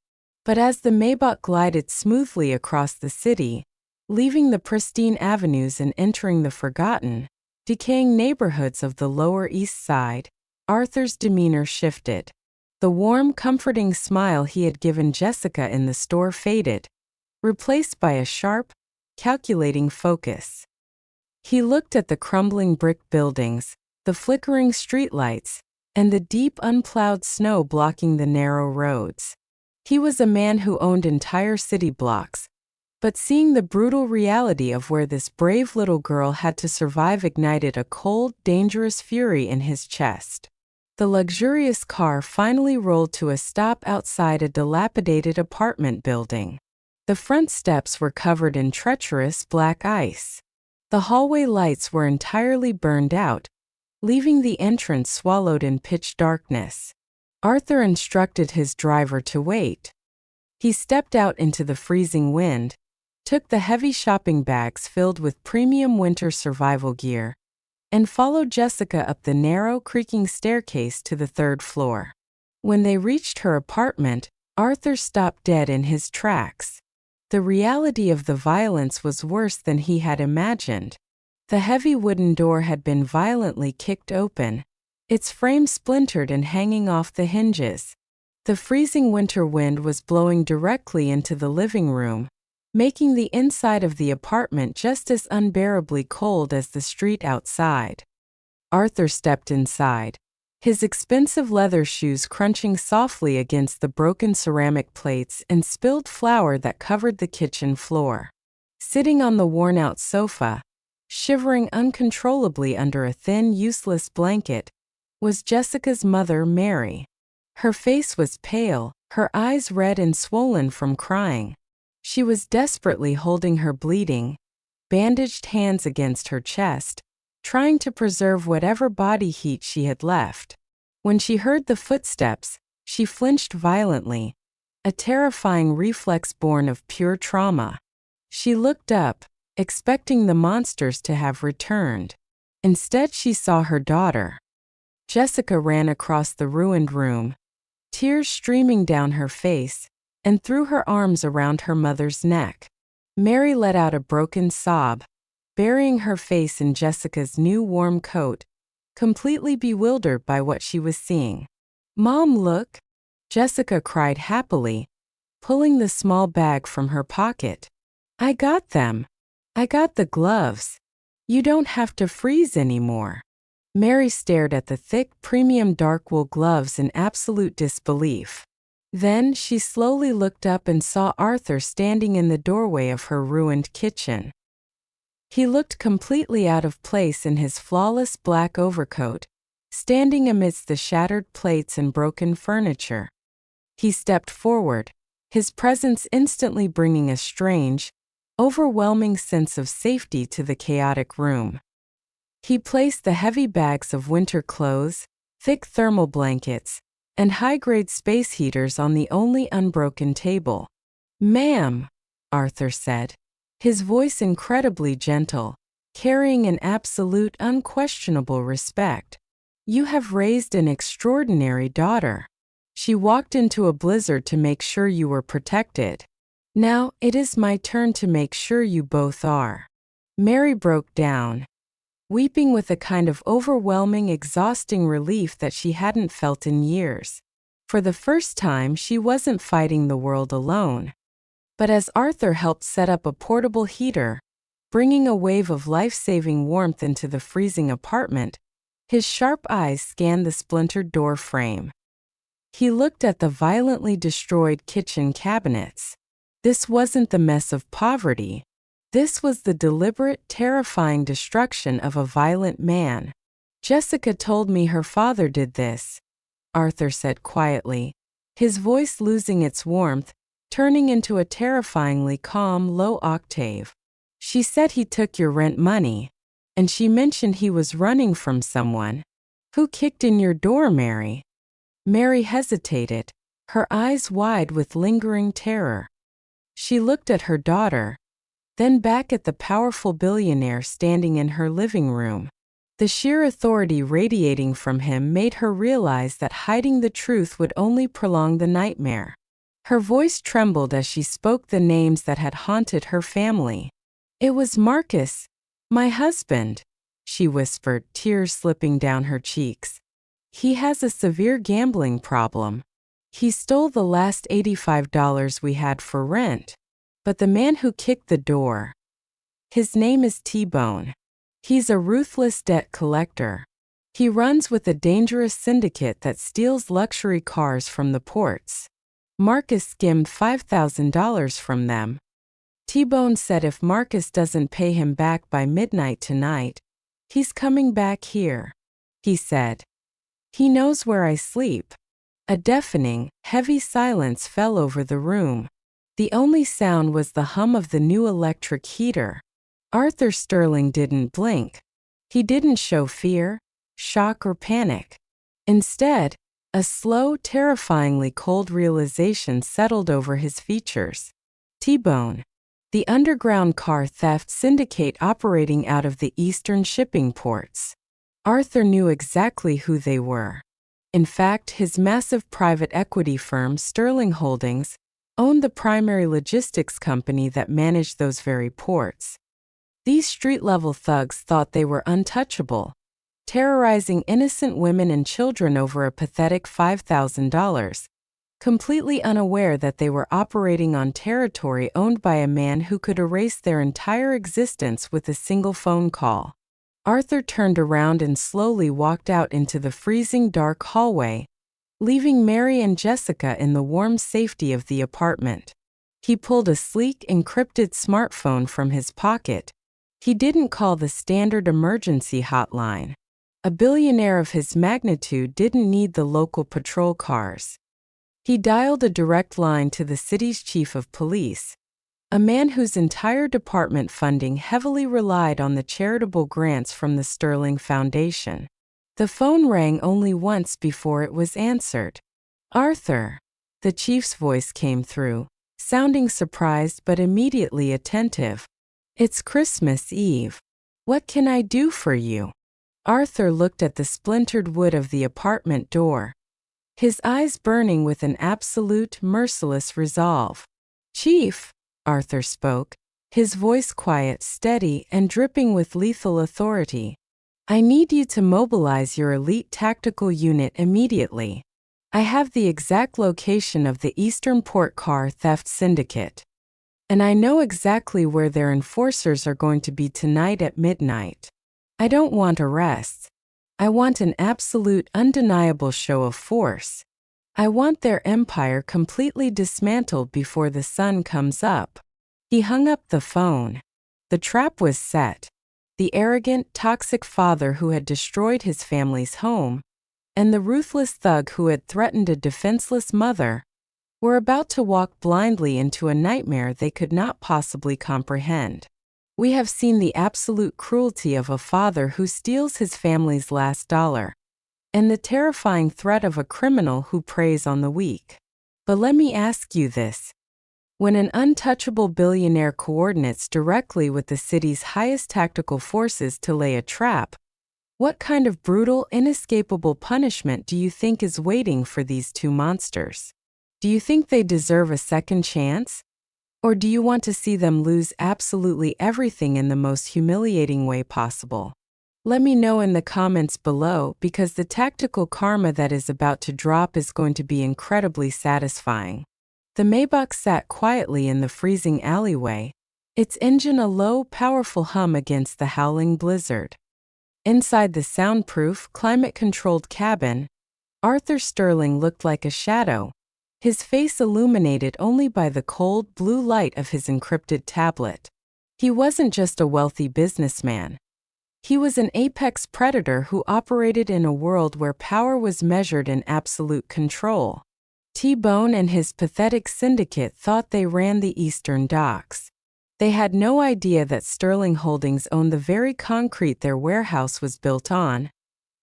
But as the Maybach glided smoothly across the city, leaving the pristine avenues and entering the forgotten, decaying neighborhoods of the Lower East Side, Arthur's demeanor shifted. The warm, comforting smile he had given Jessica in the store faded, replaced by a sharp, calculating focus. He looked at the crumbling brick buildings, the flickering streetlights, and the deep, unplowed snow blocking the narrow roads. He was a man who owned entire city blocks, but seeing the brutal reality of where this brave little girl had to survive ignited a cold, dangerous fury in his chest. The luxurious car finally rolled to a stop outside a dilapidated apartment building. The front steps were covered in treacherous black ice. The hallway lights were entirely burned out, leaving the entrance swallowed in pitch darkness. Arthur instructed his driver to wait. He stepped out into the freezing wind, took the heavy shopping bags filled with premium winter survival gear, and followed Jessica up the narrow, creaking staircase to the third floor. When they reached her apartment, Arthur stopped dead in his tracks. The reality of the violence was worse than he had imagined. The heavy wooden door had been violently kicked open, its frame splintered and hanging off the hinges. The freezing winter wind was blowing directly into the living room, making the inside of the apartment just as unbearably cold as the street outside. Arthur stepped inside, his expensive leather shoes crunching softly against the broken ceramic plates and spilled flour that covered the kitchen floor. Sitting on the worn-out sofa, shivering uncontrollably under a thin, useless blanket, was Jessica's mother, Mary. Her face was pale, her eyes red and swollen from crying. She was desperately holding her bleeding, bandaged hands against her chest, trying to preserve whatever body heat she had left. When she heard the footsteps, she flinched violently, a terrifying reflex born of pure trauma. She looked up, expecting the monsters to have returned. Instead, she saw her daughter. Jessica ran across the ruined room, tears streaming down her face, and threw her arms around her mother's neck. Mary let out a broken sob, burying her face in Jessica's new warm coat, completely bewildered by what she was seeing. "Mom, look!" Jessica cried happily, pulling the small bag from her pocket. "I got them. I got the gloves. You don't have to freeze anymore." Mary stared at the thick, premium dark wool gloves in absolute disbelief. Then she slowly looked up and saw Arthur standing in the doorway of her ruined kitchen. He looked completely out of place in his flawless black overcoat, standing amidst the shattered plates and broken furniture. He stepped forward, his presence instantly bringing a strange, overwhelming sense of safety to the chaotic room. He placed the heavy bags of winter clothes, thick thermal blankets, and high-grade space heaters on the only unbroken table. "Ma'am," Arthur said, his voice incredibly gentle, carrying an absolute, unquestionable respect. "You have raised an extraordinary daughter. She walked into a blizzard to make sure you were protected. Now it is my turn to make sure you both are." Mary broke down, weeping with a kind of overwhelming, exhausting relief that she hadn't felt in years. For the first time, she wasn't fighting the world alone. But as Arthur helped set up a portable heater, bringing a wave of life-saving warmth into the freezing apartment, his sharp eyes scanned the splintered door frame. He looked at the violently destroyed kitchen cabinets. This wasn't the mess of poverty. This was the deliberate, terrifying destruction of a violent man. "Jessica told me her father did this," Arthur said quietly, his voice losing its warmth, turning into a terrifyingly calm, low octave. "She said he took your rent money, and she mentioned he was running from someone. Who kicked in your door, Mary?" Mary hesitated, her eyes wide with lingering terror. She looked at her daughter, then back at the powerful billionaire standing in her living room. The sheer authority radiating from him made her realize that hiding the truth would only prolong the nightmare. Her voice trembled as she spoke the names that had haunted her family. "It was Marcus, my husband," she whispered, tears slipping down her cheeks. "He has a severe gambling problem. He stole the last $85 we had for rent. But the man who kicked the door, his name is T-Bone. He's a ruthless debt collector. He runs with a dangerous syndicate that steals luxury cars from the ports. Marcus skimmed $5,000 from them. T-Bone said if Marcus doesn't pay him back by midnight tonight, he's coming back here," he said. "He knows where I sleep." A deafening, heavy silence fell over the room. The only sound was the hum of the new electric heater. Arthur Sterling didn't blink. He didn't show fear, shock, or panic. Instead, a slow, terrifyingly cold realization settled over his features. T-Bone, the underground car theft syndicate operating out of the eastern shipping ports. Arthur knew exactly who they were. In fact, his massive private equity firm, Sterling Holdings, owned the primary logistics company that managed those very ports. These street-level thugs thought they were untouchable, terrorizing innocent women and children over a pathetic $5,000, completely unaware that they were operating on territory owned by a man who could erase their entire existence with a single phone call. Arthur turned around and slowly walked out into the freezing dark hallway, leaving Mary and Jessica in the warm safety of the apartment. He pulled a sleek, encrypted smartphone from his pocket. He didn't call the standard emergency hotline. A billionaire of his magnitude didn't need the local patrol cars. He dialed a direct line to the city's chief of police, a man whose entire department funding heavily relied on the charitable grants from the Sterling Foundation. The phone rang only once before it was answered. "Arthur," the chief's voice came through, sounding surprised but immediately attentive. "It's Christmas Eve. What can I do for you?" Arthur looked at the splintered wood of the apartment door, his eyes burning with an absolute, merciless resolve. "Chief," Arthur spoke, his voice quiet, steady, and dripping with lethal authority, "I need you to mobilize your elite tactical unit immediately. I have the exact location of the Eastern Port Car Theft Syndicate, and I know exactly where their enforcers are going to be tonight at midnight. I don't want arrests. I want an absolute, undeniable show of force. I want their empire completely dismantled before the sun comes up." He hung up the phone. The trap was set. The arrogant, toxic father who had destroyed his family's home, and the ruthless thug who had threatened a defenseless mother, were about to walk blindly into a nightmare they could not possibly comprehend. We have seen the absolute cruelty of a father who steals his family's last dollar, and the terrifying threat of a criminal who preys on the weak. But let me ask you this. When an untouchable billionaire coordinates directly with the city's highest tactical forces to lay a trap, what kind of brutal, inescapable punishment do you think is waiting for these two monsters? Do you think they deserve a second chance? Or do you want to see them lose absolutely everything in the most humiliating way possible? Let me know in the comments below, because the tactical karma that is about to drop is going to be incredibly satisfying. The Maybach sat quietly in the freezing alleyway, its engine a low, powerful hum against the howling blizzard. Inside the soundproof, climate-controlled cabin, Arthur Sterling looked like a shadow, his face illuminated only by the cold, blue light of his encrypted tablet. He wasn't just a wealthy businessman. He was an apex predator who operated in a world where power was measured in absolute control. T-Bone and his pathetic syndicate thought they ran the Eastern Docks. They had no idea that Sterling Holdings owned the very concrete their warehouse was built on,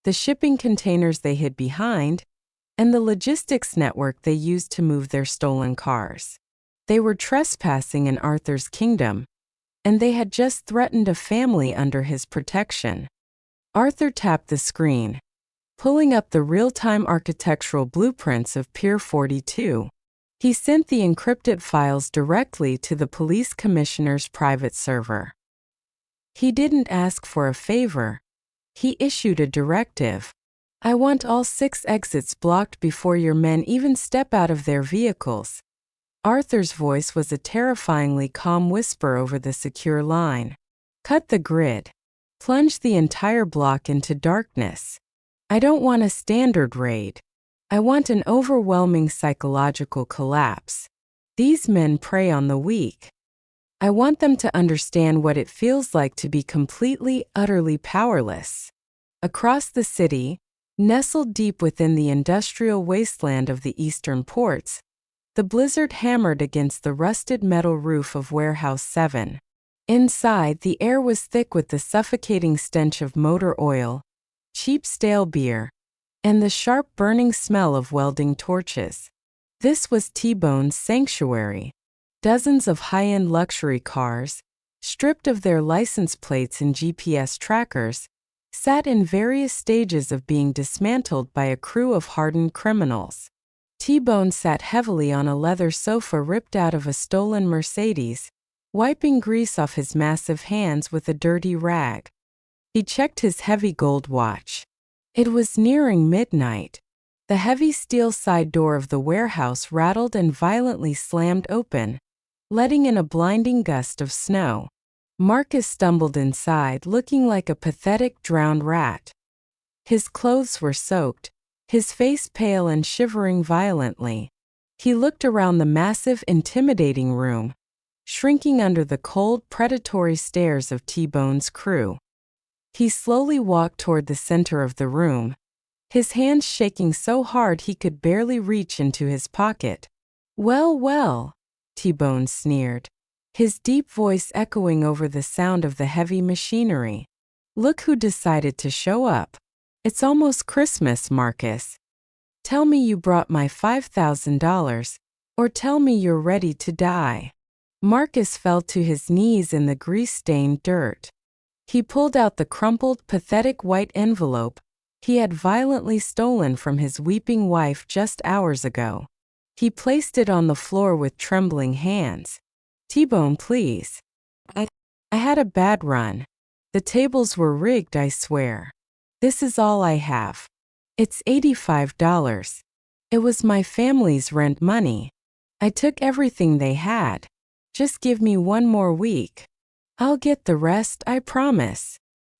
the shipping containers they hid behind, and the logistics network they used to move their stolen cars. They were trespassing in Arthur's kingdom, and they had just threatened a family under his protection. Arthur tapped the screen, pulling up the real-time architectural blueprints of Pier 42. He sent the encrypted files directly to the police commissioner's private server. He didn't ask for a favor. He issued a directive. "I want all 6 exits blocked before your men even step out of their vehicles." Arthur's voice was a terrifyingly calm whisper over the secure line. "Cut the grid. Plunge the entire block into darkness. I don't want a standard raid. I want an overwhelming psychological collapse. These men prey on the weak. I want them to understand what it feels like to be completely, utterly powerless." Across the city, nestled deep within the industrial wasteland of the eastern ports, the blizzard hammered against the rusted metal roof of Warehouse 7. Inside, the air was thick with the suffocating stench of motor oil, cheap stale beer, and the sharp burning smell of welding torches. This was T-Bone's sanctuary. Dozens of high-end luxury cars, stripped of their license plates and GPS trackers, sat in various stages of being dismantled by a crew of hardened criminals. T-Bone sat heavily on a leather sofa ripped out of a stolen Mercedes, wiping grease off his massive hands with a dirty rag. He checked his heavy gold watch. It was nearing midnight. The heavy steel side door of the warehouse rattled and violently slammed open, letting in a blinding gust of snow. Marcus stumbled inside, looking like a pathetic drowned rat. His clothes were soaked, his face pale and shivering violently. He looked around the massive, intimidating room, shrinking under the cold, predatory stares of T-Bone's crew. He slowly walked toward the center of the room, his hands shaking so hard he could barely reach into his pocket. "Well, well," T-Bone sneered, his deep voice echoing over the sound of the heavy machinery. "Look who decided to show up. It's almost Christmas, Marcus. Tell me you brought my $5,000, or tell me you're ready to die." Marcus fell to his knees in the grease-stained dirt. He pulled out the crumpled, pathetic white envelope he had violently stolen from his weeping wife just hours ago. He placed it on the floor with trembling hands. "T-Bone, please. I had a bad run. The tables were rigged, I swear. This is all I have. It's $85. It was my family's rent money. I took everything they had. Just give me one more week. I'll get the rest, I promise."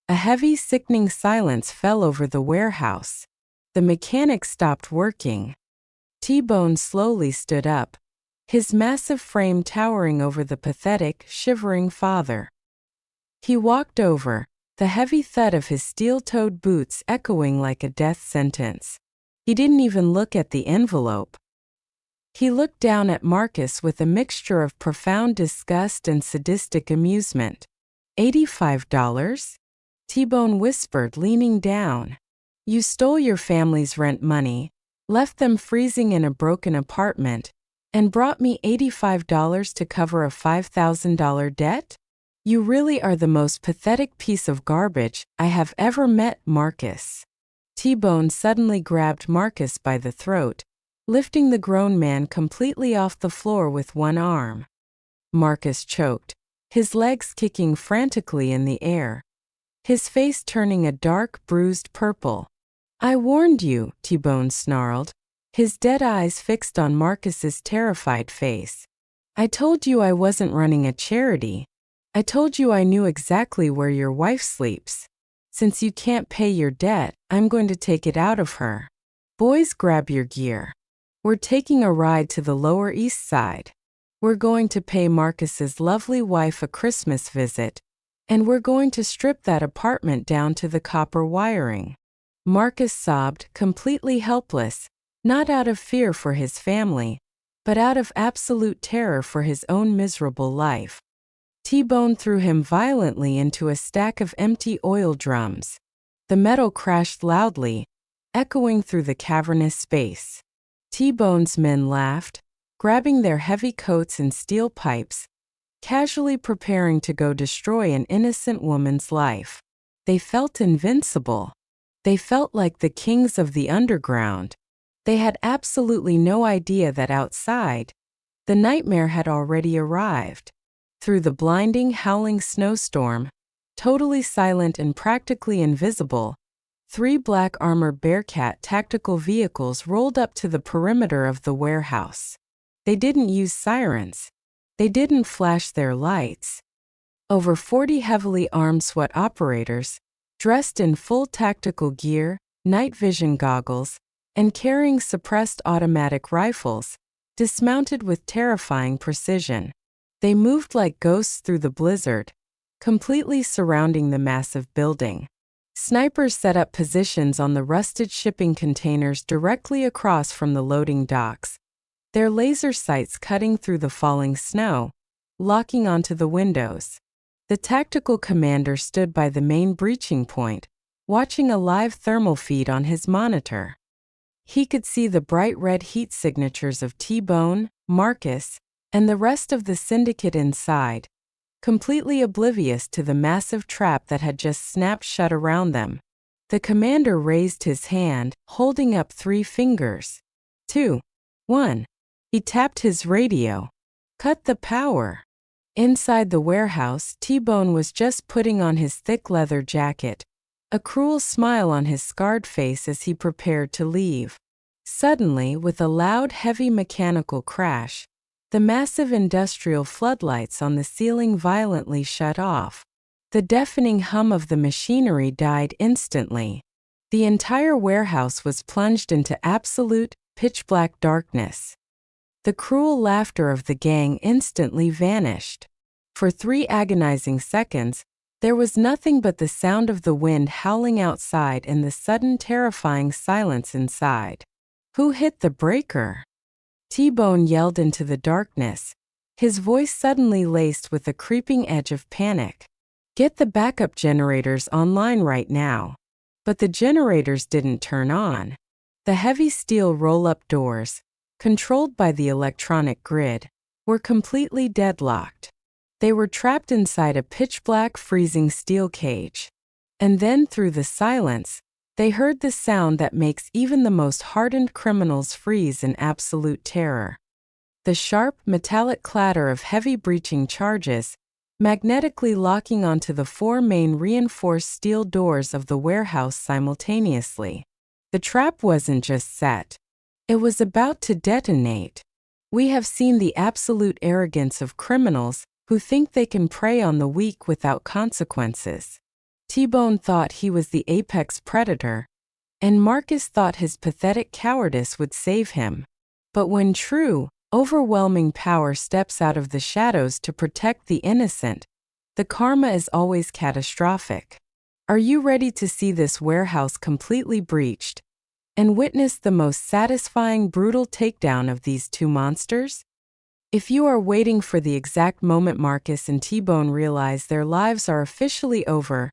A heavy, sickening silence fell over the warehouse. The mechanic stopped working. T-Bone slowly stood up, his massive frame towering over the pathetic, shivering father. He walked over, the heavy thud of his steel-toed boots echoing like a death sentence. He didn't even look at the envelope. He looked down at Marcus with a mixture of profound disgust and sadistic amusement. $85? T-Bone whispered, leaning down. "You stole your family's rent money, left them freezing in a broken apartment, and brought me $85 to cover a $5,000 debt? You really are the most pathetic piece of garbage I have ever met, Marcus." T-Bone suddenly grabbed Marcus by the throat, lifting the grown man completely off the floor with one arm. Marcus choked, his legs kicking frantically in the air, his face turning a dark, bruised purple. "I warned you," T-Bone snarled, his dead eyes fixed on Marcus's terrified face. "I told you I wasn't running a charity. I told you I knew exactly where your wife sleeps. Since you can't pay your debt, I'm going to take it out of her. Boys, grab your gear. We're taking a ride to the Lower East Side. We're going to pay Marcus's lovely wife a Christmas visit, and we're going to strip that apartment down to the copper wiring." Marcus sobbed, completely helpless, not out of fear for his family, but out of absolute terror for his own miserable life. T-Bone threw him violently into a stack of empty oil drums. The metal crashed loudly, echoing through the cavernous space. T-Bone's men laughed, grabbing their heavy coats and steel pipes, casually preparing to go destroy an innocent woman's life. They felt invincible. They felt like the kings of the underground. They had absolutely no idea that outside, the nightmare had already arrived. Through the blinding, howling snowstorm, totally silent and practically invisible, 3 black armored Bearcat tactical vehicles rolled up to the perimeter of the warehouse. They didn't use sirens. They didn't flash their lights. Over 40 heavily armed SWAT operators, dressed in full tactical gear, night vision goggles, and carrying suppressed automatic rifles, dismounted with terrifying precision. They moved like ghosts through the blizzard, completely surrounding the massive building. Snipers set up positions on the rusted shipping containers directly across from the loading docks, their laser sights cutting through the falling snow, locking onto the windows. The tactical commander stood by the main breaching point, watching a live thermal feed on his monitor. He could see the bright red heat signatures of T-Bone, Marcus, and the rest of the syndicate inside, completely oblivious to the massive trap that had just snapped shut around them. The commander raised his hand, holding up 3 fingers. 2, 1. He tapped his radio. "Cut the power." Inside the warehouse, T-Bone was just putting on his thick leather jacket, a cruel smile on his scarred face as he prepared to leave. Suddenly, with a loud, heavy mechanical crash, the massive industrial floodlights on the ceiling violently shut off. The deafening hum of the machinery died instantly. The entire warehouse was plunged into absolute, pitch-black darkness. The cruel laughter of the gang instantly vanished. For 3 agonizing seconds, There was nothing but the sound of the wind howling outside and the sudden terrifying silence inside. "Who hit the breaker?" T-Bone yelled into the darkness, his voice suddenly laced with a creeping edge of panic. "Get the backup generators online right now." But the generators didn't turn on. The heavy steel roll-up doors, controlled by the electronic grid, were completely deadlocked. They were trapped inside a pitch-black freezing steel cage. And then through the silence, they heard the sound that makes even the most hardened criminals freeze in absolute terror. The sharp, metallic clatter of heavy breaching charges, magnetically locking onto the four main reinforced steel doors of the warehouse simultaneously. The trap wasn't just set. It was about to detonate. We have seen the absolute arrogance of criminals who think they can prey on the weak without consequences. T-Bone thought he was the apex predator, and Marcus thought his pathetic cowardice would save him. But when true, overwhelming power steps out of the shadows to protect the innocent, the karma is always catastrophic. Are you ready to see this warehouse completely breached and witness the most satisfying, brutal takedown of these two monsters? If you are waiting for the exact moment Marcus and T-Bone realize their lives are officially over,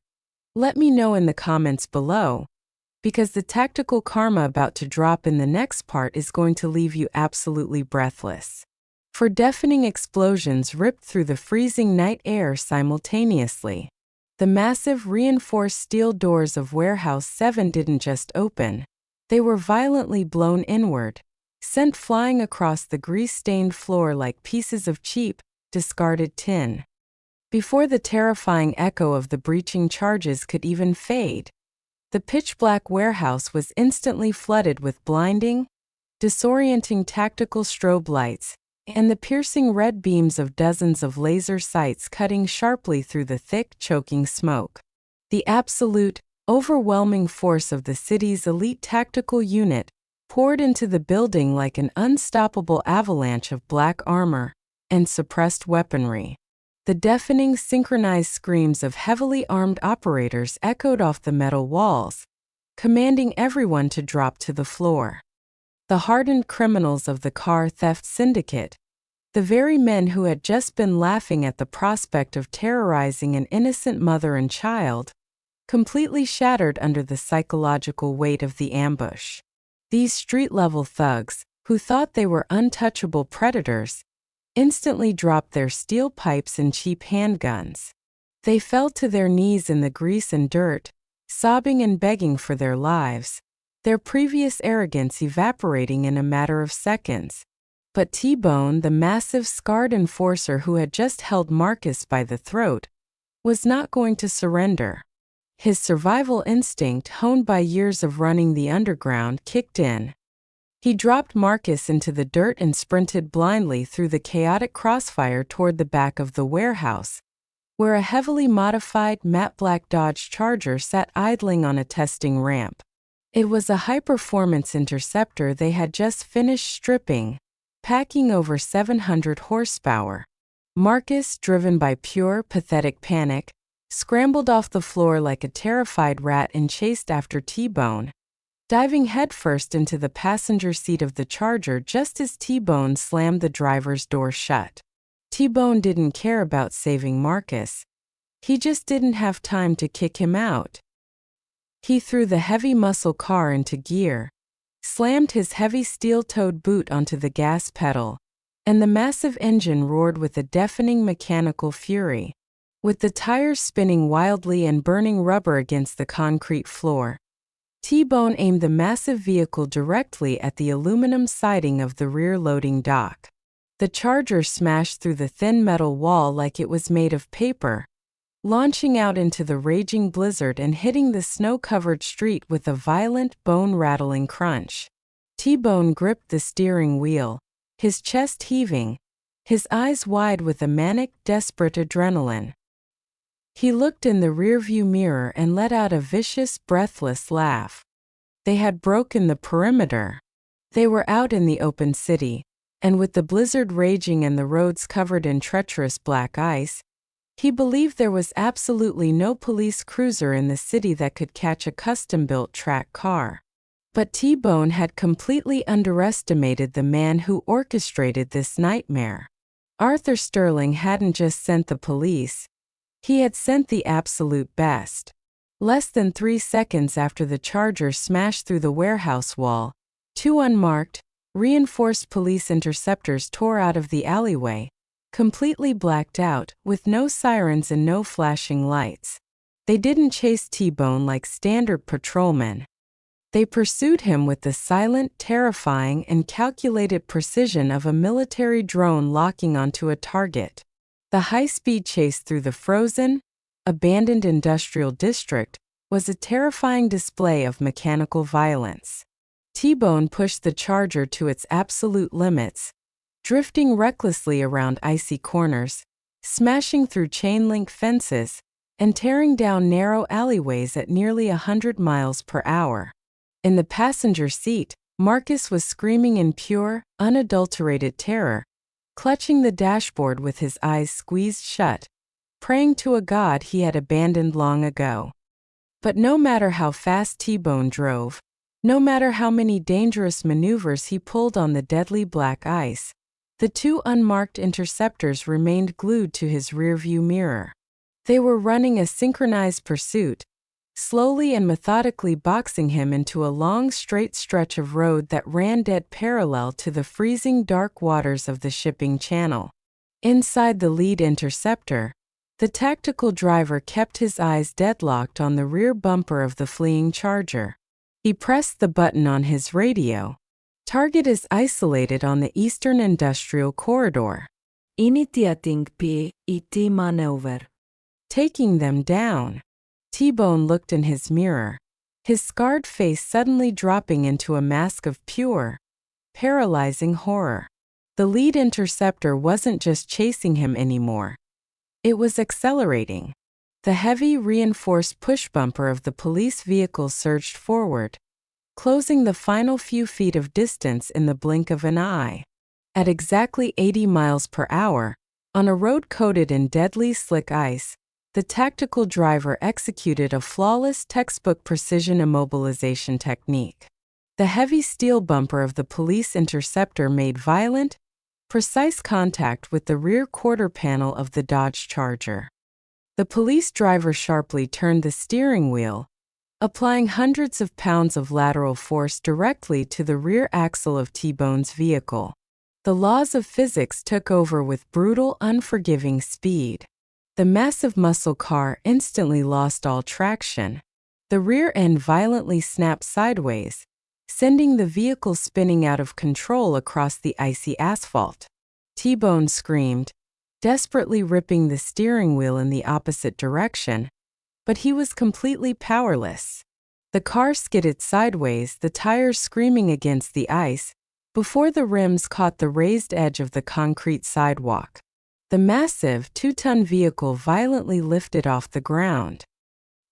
let me know in the comments below, because the tactical karma about to drop in the next part is going to leave you absolutely breathless. For deafening explosions ripped through the freezing night air simultaneously. The massive reinforced steel doors of Warehouse 7 didn't just open, they were violently blown inward, sent flying across the grease-stained floor like pieces of cheap, discarded tin. Before the terrifying echo of the breaching charges could even fade, the pitch-black warehouse was instantly flooded with blinding, disorienting tactical strobe lights, and the piercing red beams of dozens of laser sights cutting sharply through the thick, choking smoke. The absolute, overwhelming force of the city's elite tactical unit poured into the building like an unstoppable avalanche of black armor and suppressed weaponry. The deafening, synchronized screams of heavily armed operators echoed off the metal walls, commanding everyone to drop to the floor. The hardened criminals of the car theft syndicate, the very men who had just been laughing at the prospect of terrorizing an innocent mother and child, completely shattered under the psychological weight of the ambush. These street-level thugs, who thought they were untouchable predators, instantly dropped their steel pipes and cheap handguns. They fell to their knees in the grease and dirt, sobbing and begging for their lives, their previous arrogance evaporating in a matter of seconds. But T-Bone, the massive scarred enforcer who had just held Marcus by the throat, was not going to surrender. His survival instinct, honed by years of running the underground, kicked in. He dropped Marcus into the dirt and sprinted blindly through the chaotic crossfire toward the back of the warehouse, where a heavily modified matte black Dodge Charger sat idling on a testing ramp. It was a high-performance interceptor they had just finished stripping, packing over 700 horsepower. Marcus, driven by pure, pathetic panic, scrambled off the floor like a terrified rat and chased after T-Bone, diving headfirst into the passenger seat of the Charger just as T-Bone slammed the driver's door shut. T-Bone didn't care about saving Marcus. He just didn't have time to kick him out. He threw the heavy muscle car into gear, slammed his heavy steel-toed boot onto the gas pedal, and the massive engine roared with a deafening mechanical fury. With the tires spinning wildly and burning rubber against the concrete floor, T-Bone aimed the massive vehicle directly at the aluminum siding of the rear loading dock. The Charger smashed through the thin metal wall like it was made of paper, launching out into the raging blizzard and hitting the snow-covered street with a violent, bone-rattling crunch. T-Bone gripped the steering wheel, his chest heaving, his eyes wide with a manic, desperate adrenaline. He looked in the rearview mirror and let out a vicious, breathless laugh. They had broken the perimeter. They were out in the open city, and with the blizzard raging and the roads covered in treacherous black ice, He believed there was absolutely no police cruiser in the city that could catch a custom-built track car. But T-Bone had completely underestimated the man who orchestrated this nightmare. Arthur Sterling hadn't just sent the police, he had sent the absolute best. Less than 3 seconds after the Charger smashed through the warehouse wall, 2 unmarked, reinforced police interceptors tore out of the alleyway, completely blacked out, with no sirens and no flashing lights. They didn't chase T-Bone like standard patrolmen. They pursued him with the silent, terrifying, and calculated precision of a military drone locking onto a target. The high-speed chase through the frozen, abandoned industrial district was a terrifying display of mechanical violence. T-Bone pushed the Charger to its absolute limits, drifting recklessly around icy corners, smashing through chain-link fences, and tearing down narrow alleyways at nearly 100 miles per hour. In the passenger seat, Marcus was screaming in pure, unadulterated terror, clutching the dashboard with his eyes squeezed shut, praying to a god he had abandoned long ago. But no matter how fast T-Bone drove, no matter how many dangerous maneuvers he pulled on the deadly black ice, the 2 unmarked interceptors remained glued to his rearview mirror. They were running a synchronized pursuit, slowly and methodically boxing him into a long straight stretch of road that ran dead parallel to the freezing dark waters of the shipping channel. Inside the lead interceptor, the tactical driver kept his eyes deadlocked on the rear bumper of the fleeing Charger. He pressed the button on his radio. Target is isolated on the Eastern Industrial Corridor. Initiating PET maneuver. Taking them down. T-Bone looked in his mirror, his scarred face suddenly dropping into a mask of pure, paralyzing horror. The lead interceptor wasn't just chasing him anymore. It was accelerating. The heavy, reinforced push bumper of the police vehicle surged forward, closing the final few feet of distance in the blink of an eye. At exactly 80 miles per hour, on a road coated in deadly slick ice, the tactical driver executed a flawless textbook precision immobilization technique. The heavy steel bumper of the police interceptor made violent, precise contact with the rear quarter panel of the Dodge Charger. The police driver sharply turned the steering wheel, applying hundreds of pounds of lateral force directly to the rear axle of T-Bone's vehicle. The laws of physics took over with brutal, unforgiving speed. The massive muscle car instantly lost all traction. The rear end violently snapped sideways, sending the vehicle spinning out of control across the icy asphalt. T-Bone screamed, desperately ripping the steering wheel in the opposite direction, but he was completely powerless. The car skidded sideways, the tires screaming against the ice, before the rims caught the raised edge of the concrete sidewalk. The massive 2-ton vehicle violently lifted off the ground.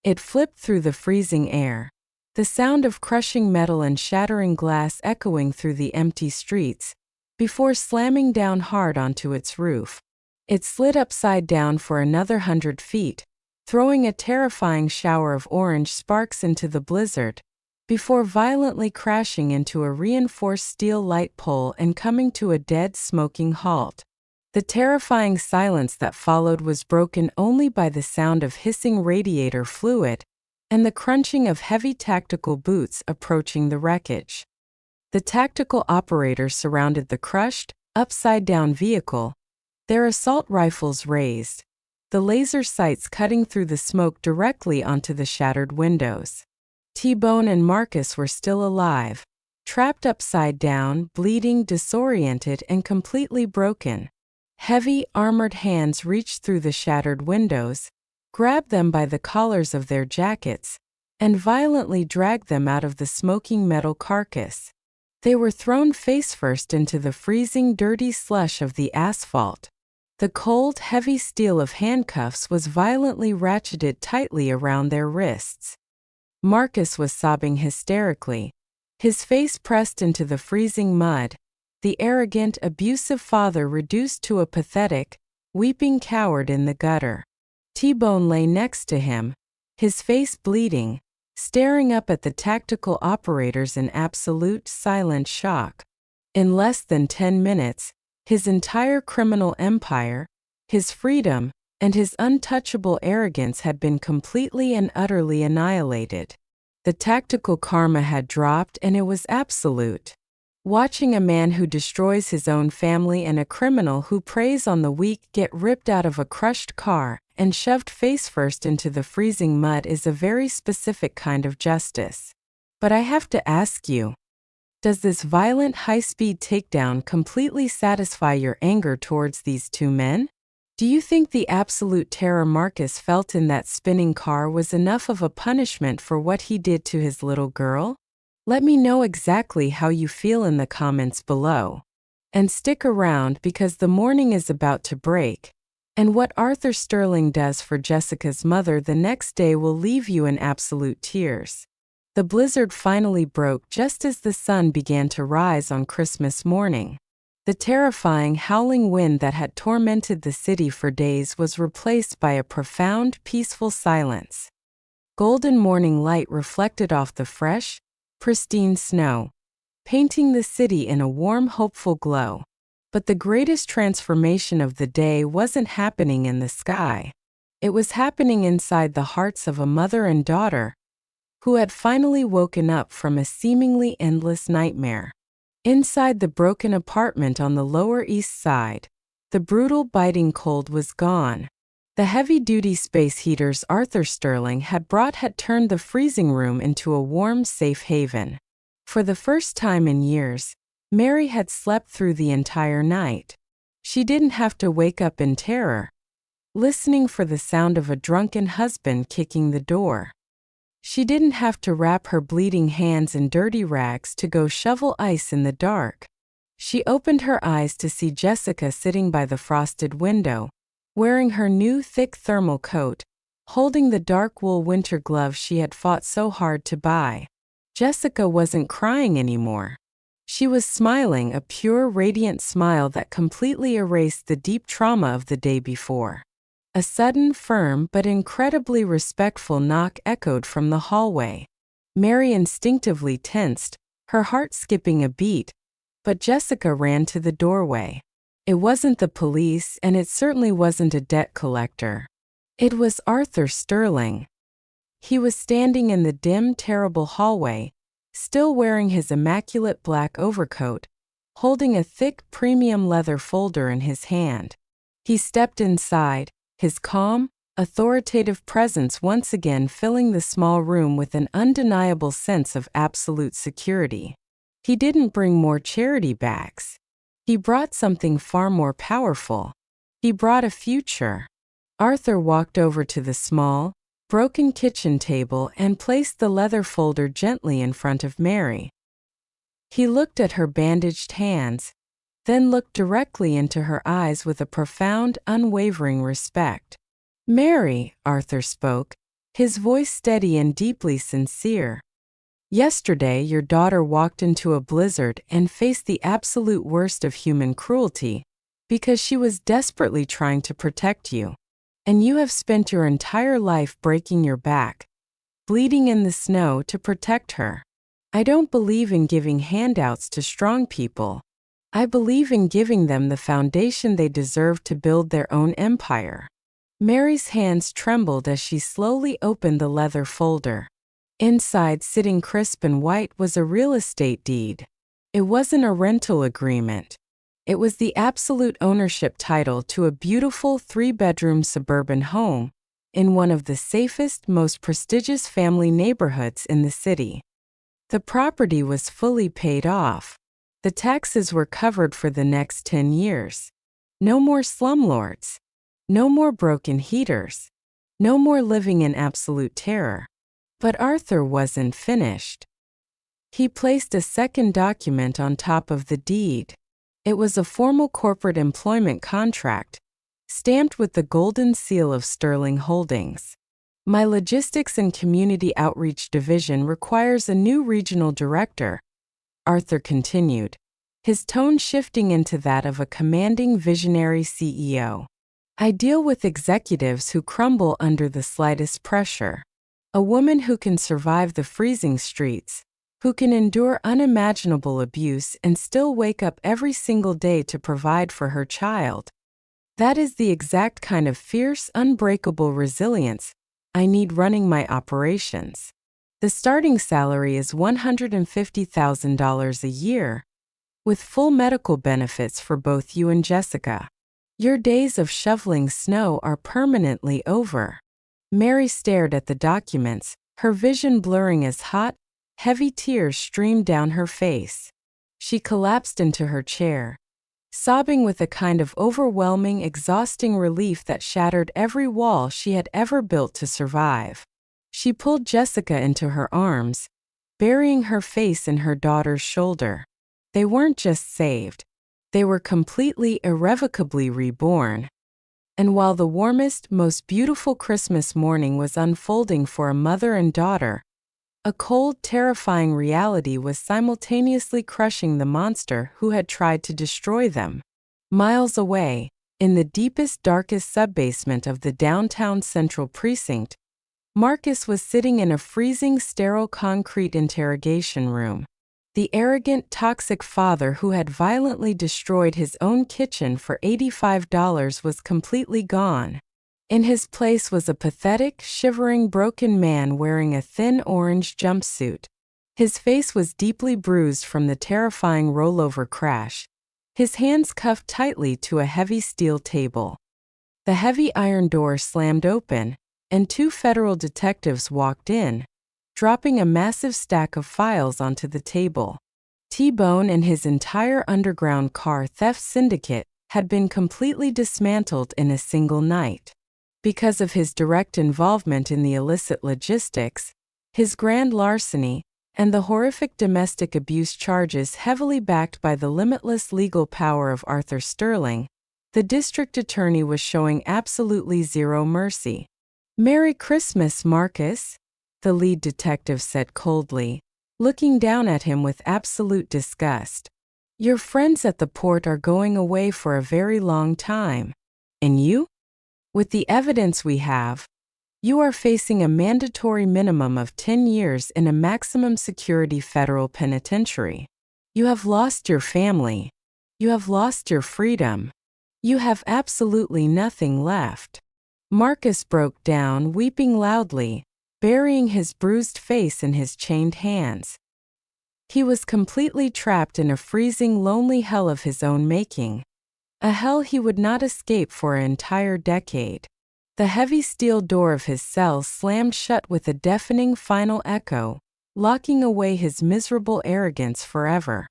It flipped through the freezing air, the sound of crushing metal and shattering glass echoing through the empty streets, before slamming down hard onto its roof. It slid upside down for another 100 feet, throwing a terrifying shower of orange sparks into the blizzard, before violently crashing into a reinforced steel light pole and coming to a dead, smoking halt. The terrifying silence that followed was broken only by the sound of hissing radiator fluid and the crunching of heavy tactical boots approaching the wreckage. The tactical operators surrounded the crushed, upside-down vehicle, their assault rifles raised, the laser sights cutting through the smoke directly onto the shattered windows. T-Bone and Marcus were still alive, trapped upside down, bleeding, disoriented, and completely broken. Heavy, armored hands reached through the shattered windows, grabbed them by the collars of their jackets, and violently dragged them out of the smoking metal carcass. They were thrown face-first into the freezing, dirty slush of the asphalt. The cold, heavy steel of handcuffs was violently ratcheted tightly around their wrists. Marcus was sobbing hysterically, his face pressed into the freezing mud, the arrogant, abusive father reduced to a pathetic, weeping coward in the gutter. T-Bone lay next to him, his face bleeding, staring up at the tactical operators in absolute silent shock. In less than 10 minutes, his entire criminal empire, his freedom, and his untouchable arrogance had been completely and utterly annihilated. The tactical karma had dropped and it was absolute. Watching a man who destroys his own family and a criminal who preys on the weak get ripped out of a crushed car and shoved face first into the freezing mud is a very specific kind of justice. But I have to ask you, does this violent high-speed takedown completely satisfy your anger towards these two men? Do you think the absolute terror Marcus felt in that spinning car was enough of a punishment for what he did to his little girl? Let me know exactly how you feel in the comments below. And stick around because the morning is about to break, and what Arthur Sterling does for Jessica's mother the next day will leave you in absolute tears. The blizzard finally broke just as the sun began to rise on Christmas morning. The terrifying howling wind that had tormented the city for days was replaced by a profound, peaceful silence. Golden morning light reflected off the fresh, pristine snow, painting the city in a warm, hopeful glow. But the greatest transformation of the day wasn't happening in the sky. It was happening inside the hearts of a mother and daughter who had finally woken up from a seemingly endless nightmare. Inside the broken apartment on the Lower East Side, the brutal biting cold was gone. The heavy-duty space heaters Arthur Sterling had brought had turned the freezing room into a warm, safe haven. For the first time in years, Mary had slept through the entire night. She didn't have to wake up in terror, listening for the sound of a drunken husband kicking the door. She didn't have to wrap her bleeding hands in dirty rags to go shovel ice in the dark. She opened her eyes to see Jessica sitting by the frosted window, wearing her new thick thermal coat, holding the dark wool winter gloves she had fought so hard to buy. Jessica wasn't crying anymore. She was smiling, a pure, radiant smile that completely erased the deep trauma of the day before. A sudden, firm but incredibly respectful knock echoed from the hallway. Mary instinctively tensed, her heart skipping a beat, but Jessica ran to the doorway. It wasn't the police, and it certainly wasn't a debt collector. It was Arthur Sterling. He was standing in the dim, terrible hallway, still wearing his immaculate black overcoat, holding a thick premium leather folder in his hand. He stepped inside, his calm, authoritative presence once again filling the small room with an undeniable sense of absolute security. He didn't bring more charity bags. He brought something far more powerful. He brought a future. Arthur walked over to the small, broken kitchen table and placed the leather folder gently in front of Mary. He looked at her bandaged hands, then looked directly into her eyes with a profound, unwavering respect. "Mary," Arthur spoke, his voice steady and deeply sincere. "Yesterday your daughter walked into a blizzard and faced the absolute worst of human cruelty because she was desperately trying to protect you. And you have spent your entire life breaking your back, bleeding in the snow to protect her. I don't believe in giving handouts to strong people. I believe in giving them the foundation they deserve to build their own empire." Mary's hands trembled as she slowly opened the leather folder. Inside, sitting crisp and white, was a real estate deed. It wasn't a rental agreement. It was the absolute ownership title to a beautiful 3-bedroom suburban home in one of the safest, most prestigious family neighborhoods in the city. The property was fully paid off. The taxes were covered for the next 10 years. No more slumlords. No more broken heaters. No more living in absolute terror. But Arthur wasn't finished. He placed a second document on top of the deed. It was a formal corporate employment contract, stamped with the golden seal of Sterling Holdings. "My logistics and community outreach division requires a new regional director," Arthur continued, his tone shifting into that of a commanding visionary CEO. I deal with executives who crumble under the slightest pressure. A woman who can survive the freezing streets, who can endure unimaginable abuse and still wake up every single day to provide for her child. That is the exact kind of fierce, unbreakable resilience I need running my operations. The starting salary is $150,000 a year, with full medical benefits for both you and Jessica. Your days of shoveling snow are permanently over. Mary stared at the documents, her vision blurring as hot, heavy tears streamed down her face. She collapsed into her chair, sobbing with a kind of overwhelming, exhausting relief that shattered every wall she had ever built to survive. She pulled Jessica into her arms, burying her face in her daughter's shoulder. They weren't just saved, they were completely, irrevocably reborn. And while the warmest, most beautiful Christmas morning was unfolding for a mother and daughter, a cold, terrifying reality was simultaneously crushing the monster who had tried to destroy them. Miles away, in the deepest, darkest subbasement of the downtown Central Precinct, Marcus was sitting in a freezing, sterile concrete interrogation room. The arrogant, toxic father who had violently destroyed his own kitchen for $85 was completely gone. In his place was a pathetic, shivering, broken man wearing a thin orange jumpsuit. His face was deeply bruised from the terrifying rollover crash, his hands cuffed tightly to a heavy steel table. The heavy iron door slammed open, and two federal detectives walked in, dropping a massive stack of files onto the table. T-Bone and his entire underground car theft syndicate had been completely dismantled in a single night. Because of his direct involvement in the illicit logistics, his grand larceny, and the horrific domestic abuse charges heavily backed by the limitless legal power of Arthur Sterling, the district attorney was showing absolutely zero mercy. "Merry Christmas, Marcus," the lead detective said coldly, looking down at him with absolute disgust. "Your friends at the port are going away for a very long time. And you? With the evidence we have, you are facing a mandatory minimum of 10 years in a maximum security federal penitentiary. You have lost your family. You have lost your freedom. You have absolutely nothing left." Marcus broke down, weeping loudly, burying his bruised face in his chained hands. He was completely trapped in a freezing, lonely hell of his own making, a hell he would not escape for an entire decade. The heavy steel door of his cell slammed shut with a deafening final echo, locking away his miserable arrogance forever.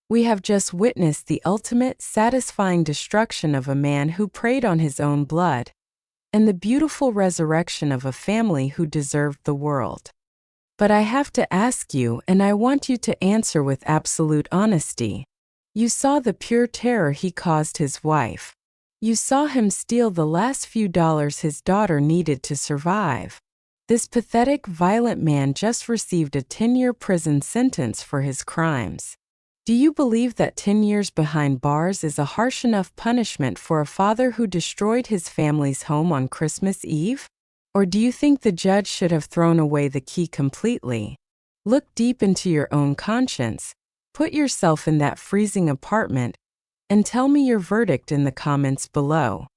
We have just witnessed the ultimate, satisfying destruction of a man who preyed on his own blood, and the beautiful resurrection of a family who deserved the world. But I have to ask you, and I want you to answer with absolute honesty. You saw the pure terror he caused his wife. You saw him steal the last few dollars his daughter needed to survive. This pathetic, violent man just received a 10-year prison sentence for his crimes. Do you believe that 10 years behind bars is a harsh enough punishment for a father who destroyed his family's home on Christmas Eve? Or do you think the judge should have thrown away the key completely? Look deep into your own conscience, put yourself in that freezing apartment, and tell me your verdict in the comments below.